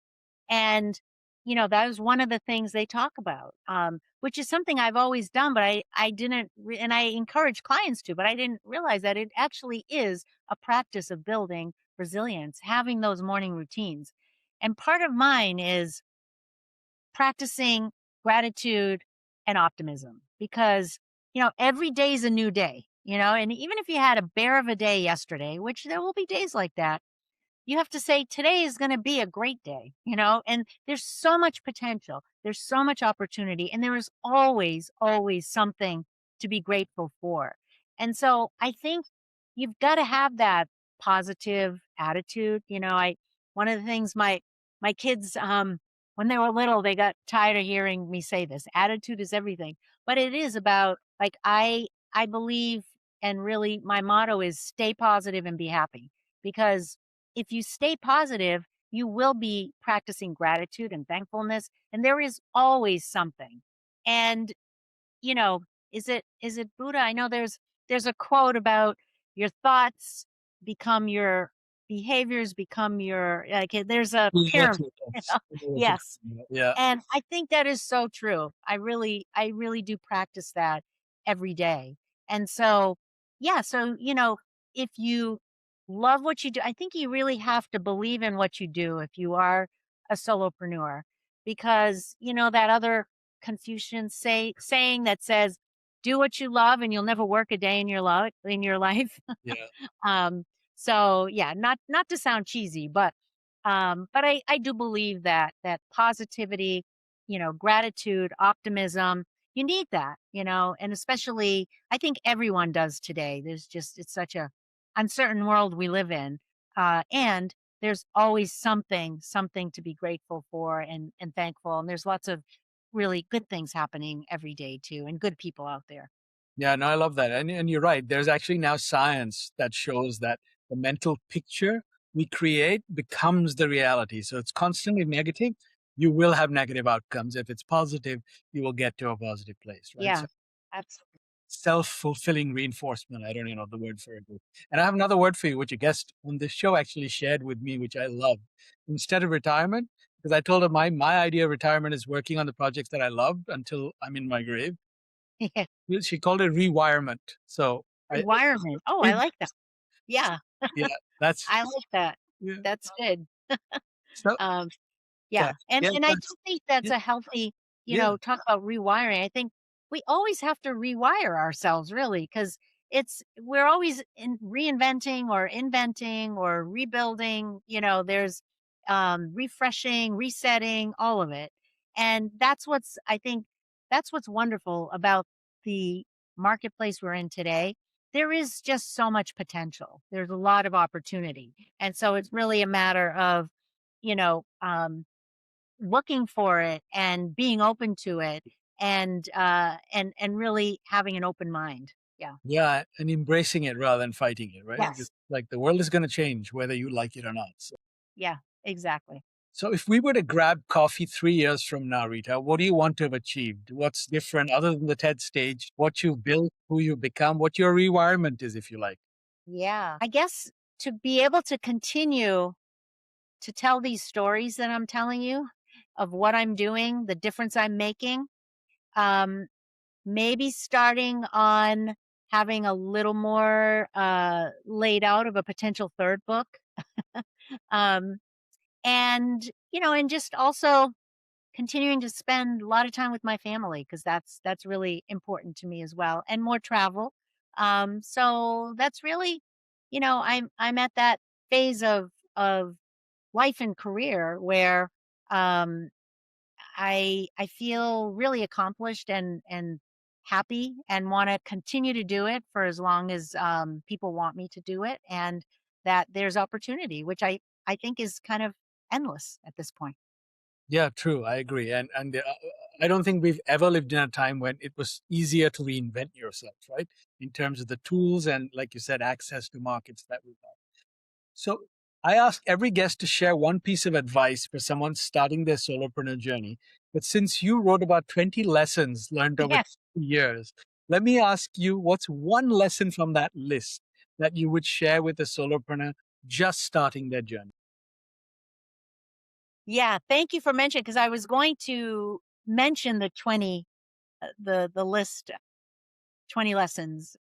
S1: And, that was one of the things they talk about, which is something I've always done, but I didn't, and I encourage clients to, but I didn't realize that it actually is a practice of building resilience, having those morning routines. And part of mine is practicing gratitude and optimism because, every day is a new day, and even if you had a bear of a day yesterday, which there will be days like that, you have to say today is going to be a great day, and there's so much potential. There's so much opportunity, and there is always something to be grateful for. And so I think you've got to have that positive attitude. One of the things my kids, when they were little, they got tired of hearing me say this. Attitude is everything. But it is about like I believe and really my motto is stay positive and be happy because if you stay positive, you will be practicing gratitude and thankfulness, and there is always something. And, you know, is it Buddha? I know there's a quote about your thoughts become your behaviors become your like there's a
S2: Yes,
S1: pyramid.
S2: yes. I know what you're
S1: Yes.
S2: talking about. Yeah.
S1: And I think that is so true. I really do practice that every day. And so, yeah, so, if you love what you do, I think you really have to believe in what you do if you are a solopreneur because, that other saying that says, do what you love and you'll never work a day in your life.
S2: Yeah.
S1: Um, so yeah, not to sound cheesy, but I do believe that positivity, gratitude, optimism, you need that, and especially I think everyone does today. It's such a uncertain world we live in. And there's always something to be grateful for and thankful. And there's lots of really good things happening every day too, and good people out there.
S2: Yeah, no, I love that. And you're right. There's actually now science that shows that the mental picture we create becomes the reality. So it's constantly negative. You will have negative outcomes. If it's positive, you will get to a positive place, right? So
S1: Yeah, absolutely.
S2: self-fulfilling reinforcement. I don't even know the word for it. And I have another word for you, which a guest on this show actually shared with me, which I love. Instead of retirement, because I told her my idea of retirement is working on the projects that I loved until I'm in my grave.
S1: Yeah.
S2: She called it rewirement. So I
S1: Environment. Oh, I
S2: re-
S1: like that. Yeah,
S2: yeah, that's
S1: I like that.
S2: yeah.
S1: That's good.
S2: So
S1: Um,
S2: yeah,
S1: Yeah, and
S2: yeah,
S1: and I do think that's
S2: yeah,
S1: a healthy,
S2: yeah,
S1: talk about rewiring. I think we always have to rewire ourselves really because we're always reinventing or inventing or rebuilding. There's refreshing, resetting, all of it, and I think that's what's wonderful about the marketplace we're in today. There is just so much potential. There's a lot of opportunity, and so it's really a matter of you know, um, looking for it and being open to it and really having an open mind. Yeah.
S2: Yeah, and embracing it rather than fighting it, right?
S1: Yes.
S2: Because like the world is going to change whether you like it or not.
S1: Yeah, exactly.
S2: So if we were to grab coffee 3 years from now, Rita, what do you want to have achieved? What's different other than the TED stage? What you've built, who you've become, what your requirement is, if you like.
S1: Yeah. I guess to be able to continue to tell these stories that I'm telling you of what I'm doing, the difference I'm making, um, maybe starting on having a little more laid out of a potential third book. um, and and just also continuing to spend a lot of time with my family because that's really important to me as well, and more travel. So that's really, I'm at that phase of life and career where um I feel really accomplished and happy and want to continue to do it for as long as people want me to do it, and that there's opportunity, which I think is kind of endless at this point.
S2: Yeah, true. I agree. And I don't think we've ever lived in a time when it was easier to reinvent yourself, right? In terms of the tools and, like you said, access to markets that we have. So I ask every guest to share one piece of advice for someone starting their solopreneur journey. But since you wrote about 20 lessons learned over
S1: Yes.
S2: 2 years, let me ask you, what's one lesson from that list that you would share with a solopreneur just starting their journey?
S1: Yeah, thank you for mentioning, because I was going to mention the 20, the list, 20 lessons.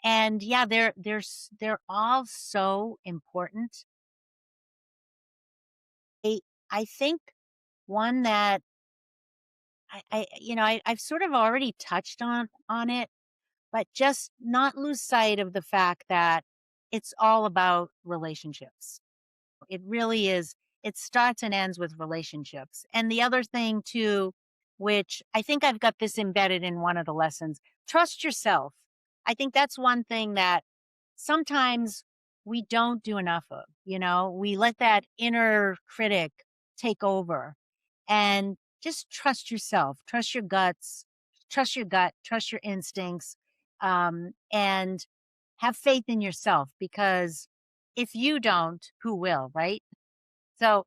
S1: And yeah, they're all so important. I I think one that I've sort of already touched on it, but just not lose sight of the fact that it's all about relationships. It really is. It starts and ends with relationships. And the other thing too, which I think I've got this embedded in one of the lessons, trust yourself. I think that's one thing that sometimes we don't do enough of. We let that inner critic take over, and just trust yourself, trust your guts, trust your gut, trust your instincts, and have faith in yourself, because if you don't, who will, right? So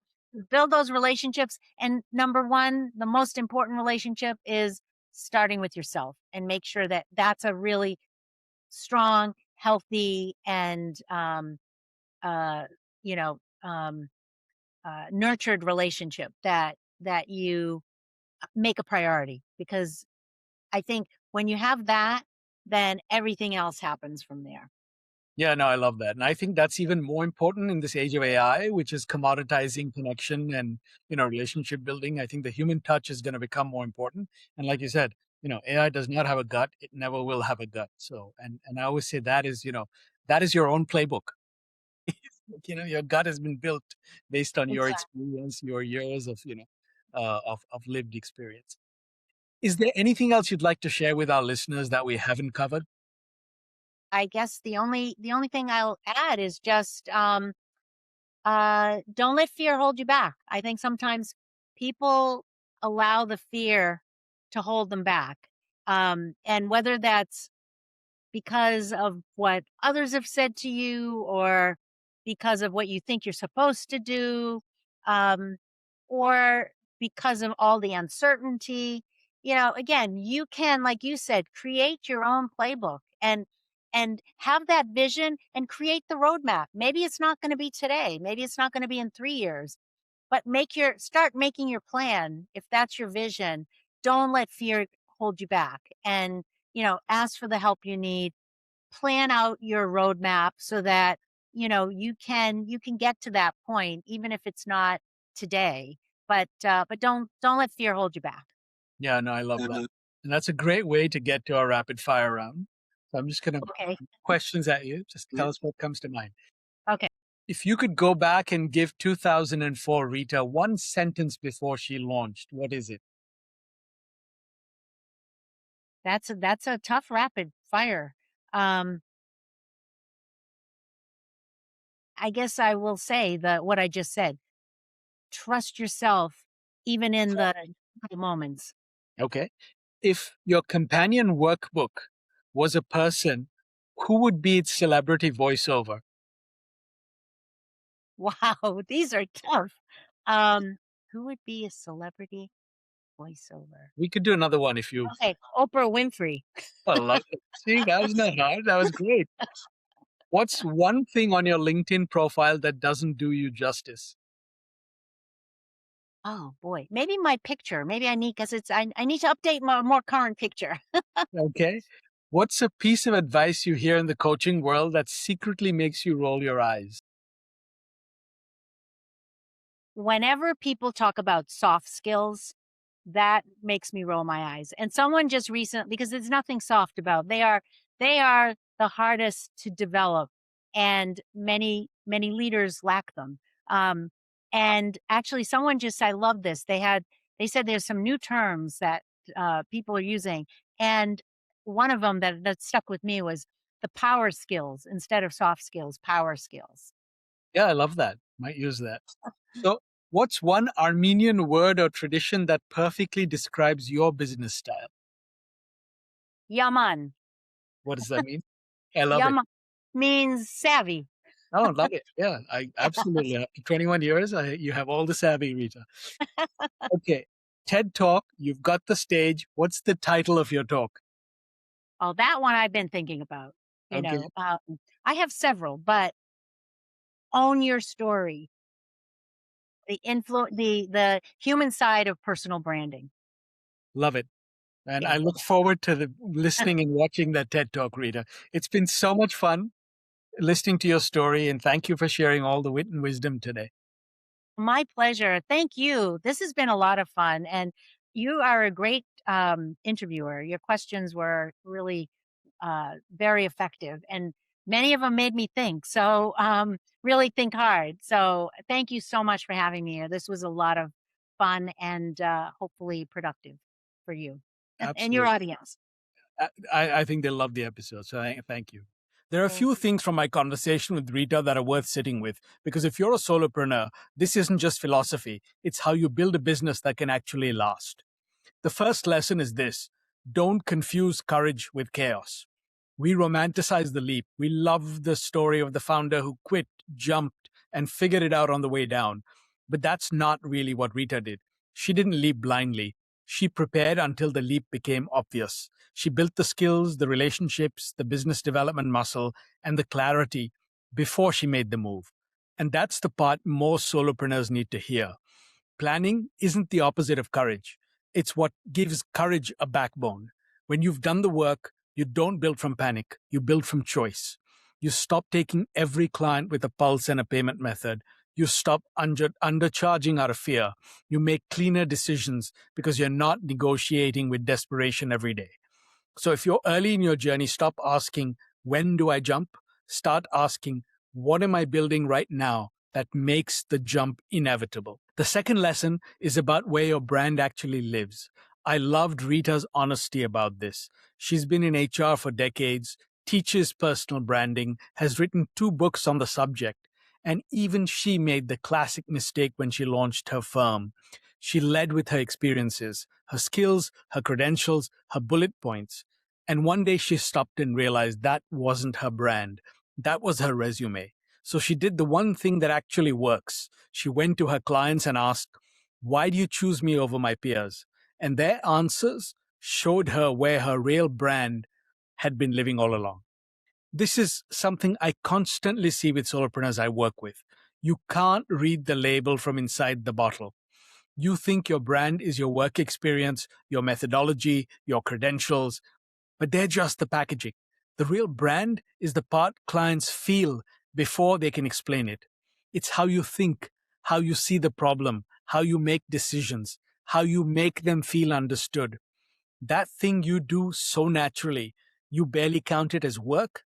S1: build those relationships. And number one, the most important relationship is starting with yourself, and make sure that that's a really strong, healthy, and uh, you know, um, nurtured relationship that you make a priority. Because I think when you have that, then everything else happens from there.
S2: Yeah, no, I love that. And I think that's even more important in this age of AI, which is commoditizing connection and, relationship building. I think the human touch is going to become more important. And like you said, AI does not have a gut. It never will have a gut. So, and I always say that is your own playbook. Your gut has been built based on your
S1: Exactly.
S2: experience, your years of, of lived experience. Is there anything else you'd like to share with our listeners that we haven't covered?
S1: I guess the only thing I'll add is just don't let fear hold you back. I think sometimes people allow the fear to hold them back. And whether that's because of what others have said to you, or because of what you think you're supposed to do, um, or because of all the uncertainty. Again, you can, like you said, create your own playbook, and have that vision and create the roadmap. Maybe it's not going to be today, maybe it's not going to be in 3 years, but start making your plan. If that's your vision, don't let fear hold you back, and ask for the help you need. Plan out your roadmap so that you can get to that point, even if it's not today. But don't let fear hold you back.
S2: Yeah, no, I love that. And that's a great way to get to our rapid fire round. So I'm just going to
S1: Okay.
S2: questions at you. Just tell us what comes to mind.
S1: Okay.
S2: If you could go back and give 2004 Rita one sentence before she launched, what is it?
S1: That's a tough rapid fire. um I guess I will say what I just said. Trust yourself, even in the moments.
S2: Okay. If your companion workbook was a person, who would be its celebrity voiceover?
S1: Wow, these are tough. Um, who would be a celebrity voiceover?
S2: We could do another one if you.
S1: Okay, Oprah Winfrey.
S2: I love it. See, that was not hard. That was great. What's one thing on your LinkedIn profile that doesn't do you justice?
S1: Oh boy, maybe my picture. Maybe I need because I need to update my more current picture.
S2: Okay. What's a piece of advice you hear in the coaching world that secretly makes you roll your eyes?
S1: Whenever people talk about soft skills, that makes me roll my eyes. And someone just recently, because there's nothing soft about, they are the hardest to develop, and many leaders lack them. Um, and actually, someone just I love this. They said there's some new terms that people are using, and one of them that stuck with me was the power skills instead of soft skills. Power skills.
S2: Yeah, I love that. Might use that. So, what's one Armenian word or tradition that perfectly describes your business style?
S1: Yaman.
S2: What does that mean? I love it.
S1: Yaman means savvy.
S2: Oh, love it. Yeah, I absolutely. After 21 years, you have all the savvy, Rita. Okay. TED Talk, you've got the stage. What's the title of your talk?
S1: Oh, that one I've been thinking about. You
S2: Okay.
S1: know, I have several, but own your story. The human side of personal branding.
S2: Love it. And
S1: Yeah.
S2: I look forward to listening and watching that TED Talk, Rita. It's been so much fun listening to your story, and thank you for sharing all the wit and wisdom today.
S1: My pleasure. Thank you. This has been a lot of fun, and you are a great interviewer. Your questions were really very effective, and many of them made me think. So, really think hard. So, thank you so much for having me here. This was a lot of fun and hopefully productive for you and your
S2: Absolutely.
S1: audience.
S2: I think they'll love the episode. So thank you. There are a
S1: Thank
S2: few
S1: you.
S2: things from my conversation with Rita that are worth sitting with because if you're a solopreneur, this isn't just philosophy, it's how you build a business that can actually last. The first lesson is this: don't confuse courage with chaos. We romanticize the leap. We love the story of the founder who quit, jumped, and figured it out on the way down. But that's not really what Rita did. She didn't leap blindly. She prepared until the leap became obvious. She built the skills, the relationships, the business development muscle, and the clarity before she made the move. And that's the part most solopreneurs need to hear. Planning isn't the opposite of courage. It's what gives courage a backbone. When you've done the work, you don't build from panic, you build from choice. You stop taking every client with a pulse and a payment method. You stop undercharging out of fear. You make cleaner decisions because you're not negotiating with desperation every day. So if you're early in your journey, stop asking, when do I jump? Start asking, what am I building right now that makes the jump inevitable? The second lesson is about where your brand actually lives. I loved Rita's honesty about this. She's been in HR for decades, teaches personal branding, has written 2 books on the subject, and even she made the classic mistake when she launched her firm. She led with her experiences, her skills, her credentials, her bullet points. And one day she stopped and realized that wasn't her brand. That was her resume. So she did the one thing that actually works. She went to her clients and asked, why do you choose me over my peers? And their answers showed her where her real brand had been living all along. This is something I constantly see with solopreneurs I work with. You can't read the label from inside the bottle. You think your brand is your work experience, your methodology, your credentials, but they're just the packaging. The real brand is the part clients feel before they can explain it. It's how you think, how you see the problem, how you make decisions, how you make them feel understood. That thing you do so naturally, you barely count it as work.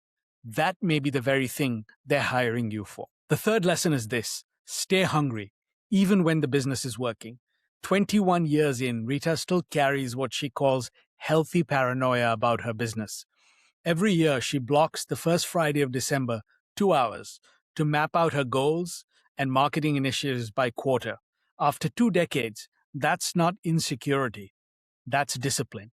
S2: That may be the very thing they're hiring you for. The third lesson is this: stay hungry, even when the business is working. 21 years in, Rita still carries what she calls healthy paranoia about her business. Every year, she blocks the first Friday of December 2 hours to map out her goals and marketing initiatives by quarter. After 2 decades, that's not insecurity. That's discipline.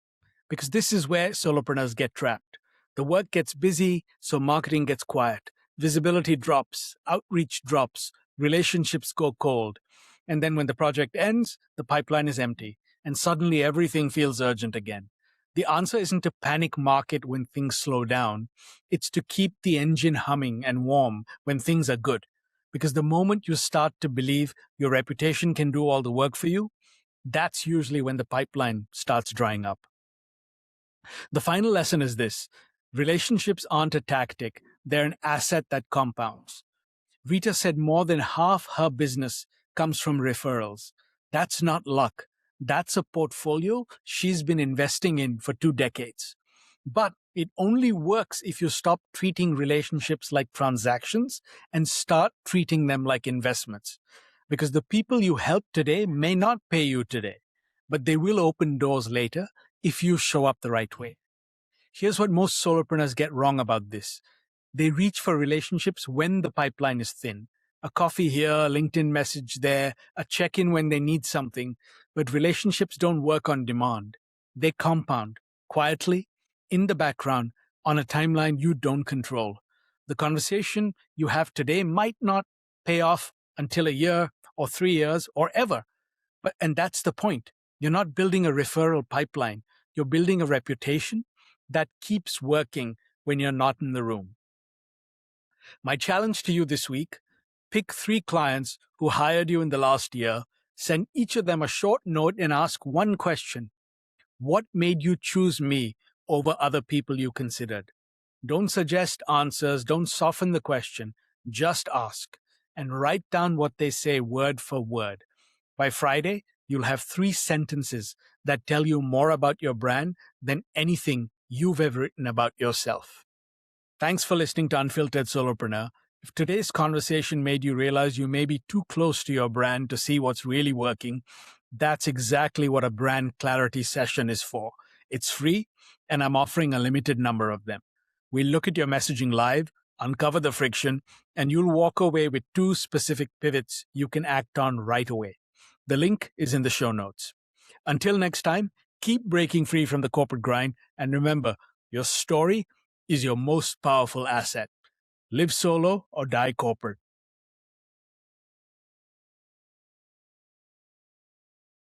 S2: Because this is where solopreneurs get trapped. The work gets busy, so marketing gets quiet. Visibility drops, outreach drops, relationships go cold. And then when the project ends, the pipeline is empty, and suddenly everything feels urgent again. The answer isn't to panic market when things slow down. It's to keep the engine humming and warm when things are good. Because the moment you start to believe your reputation can do all the work for you, that's usually when the pipeline starts drying up. The final lesson is this: relationships aren't a tactic, they're an asset that compounds. Rita said more than half her business comes from referrals. That's not luck. That's a portfolio she's been investing in for 2 decades. But it only works if you stop treating relationships like transactions and start treating them like investments. Because the people you help today may not pay you today, but they will open doors later if you show up the right way. Here's what most solopreneurs get wrong about this. They reach for relationships when the pipeline is thin. A coffee here, a LinkedIn message there, a check-in when they need something. But relationships don't work on demand. They compound quietly, in the background, on a timeline you don't control. The conversation you have today might not pay off until a year or 3 years or ever. And that's the point. You're not building a referral pipeline. You're building a reputation that keeps working when you're not in the room. My challenge to you this week: pick 3 clients who hired you in the last year, send each of them a short note and ask one question. What made you choose me over other people you considered? Don't suggest answers, don't soften the question, just ask and write down what they say word for word. By Friday, you'll have 3 sentences that tell you more about your brand than anything you've ever written about yourself. Thanks for listening to Unfiltered Solopreneur. If today's conversation made you realize you may be too close to your brand to see what's really working, that's exactly what a brand clarity session is for. It's free, and I'm offering a limited number of them. We'll look at your messaging live, uncover the friction, and you'll walk away with 2 specific pivots you can act on right away. The link is in the show notes. Until next time, keep breaking free from the corporate grind, and remember, your story is your most powerful asset. Live solo or die corporate.